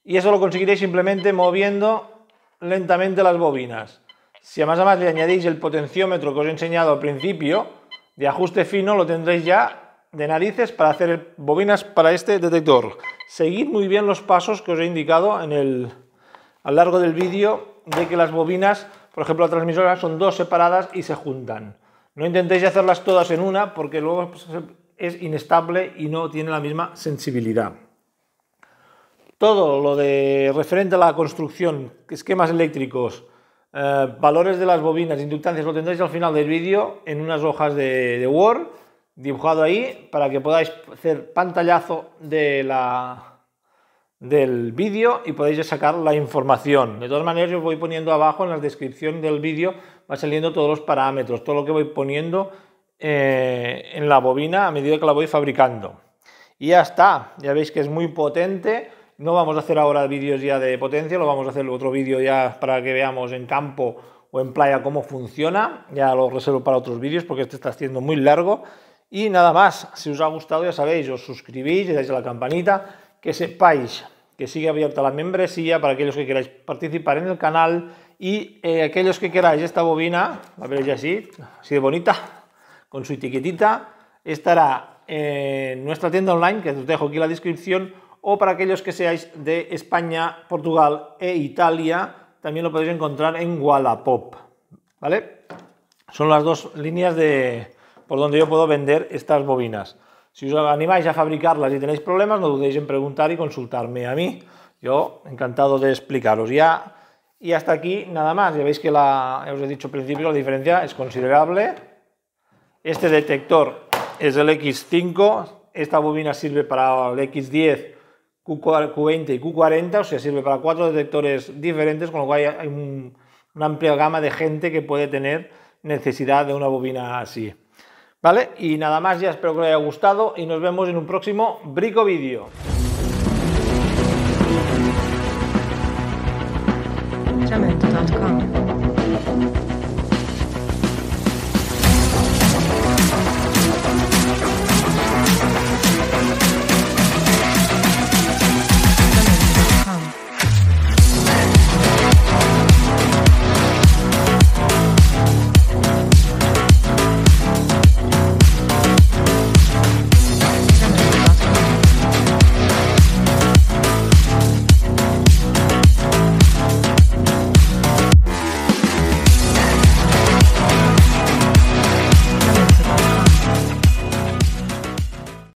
Y eso lo conseguiréis simplemente moviendo lentamente las bobinas. Si además le añadís el potenciómetro que os he enseñado al principio, de ajuste fino, lo tendréis ya de narices para hacer bobinas para este detector. Seguid muy bien los pasos que os he indicado a lo largo del vídeo, de que las bobinas, por ejemplo la transmisora, son dos separadas y se juntan. No intentéis hacerlas todas en una porque luego es inestable y no tiene la misma sensibilidad. Todo lo de referente a la construcción, esquemas eléctricos, valores de las bobinas, inductancias, lo tendréis al final del vídeo en unas hojas de Word, dibujado ahí, para que podáis hacer pantallazo del vídeo y podáis sacar la información. De todas maneras, yo os voy poniendo abajo en la descripción del vídeo, va saliendo todos los parámetros, todo lo que voy poniendo en la bobina a medida que la voy fabricando. Y ya está, ya veis que es muy potente. No vamos a hacer ahora vídeos ya de potencia, lo vamos a hacer otro vídeo ya para que veamos en campo o en playa cómo funciona. Ya lo reservo para otros vídeos porque este está siendo muy largo. Y nada más, si os ha gustado ya sabéis, os suscribís, le dais a la campanita, que sepáis que sigue abierta la membresía para aquellos que queráis participar en el canal y aquellos que queráis esta bobina, la veréis así de bonita, con su etiquetita, estará en nuestra tienda online, que os dejo aquí en la descripción, o para aquellos que seáis de España, Portugal e Italia, también lo podéis encontrar en Wallapop, ¿vale? Son las dos líneas por donde yo puedo vender estas bobinas. Si os animáis a fabricarlas y tenéis problemas, no dudéis en preguntar y consultarme a mí. Yo encantado de explicaros. Ya, y hasta aquí nada más. Ya veis que ya os he dicho al principio, la diferencia es considerable. Este detector es el X5, esta bobina sirve para el X10, Q20 y Q40, o sea, sirve para 4 detectores diferentes, con lo cual hay una amplia gama de gente que puede tener necesidad de una bobina así. ¿Vale? Y nada más, ya espero que os haya gustado y nos vemos en un próximo Brico Vídeo. Jamendo.com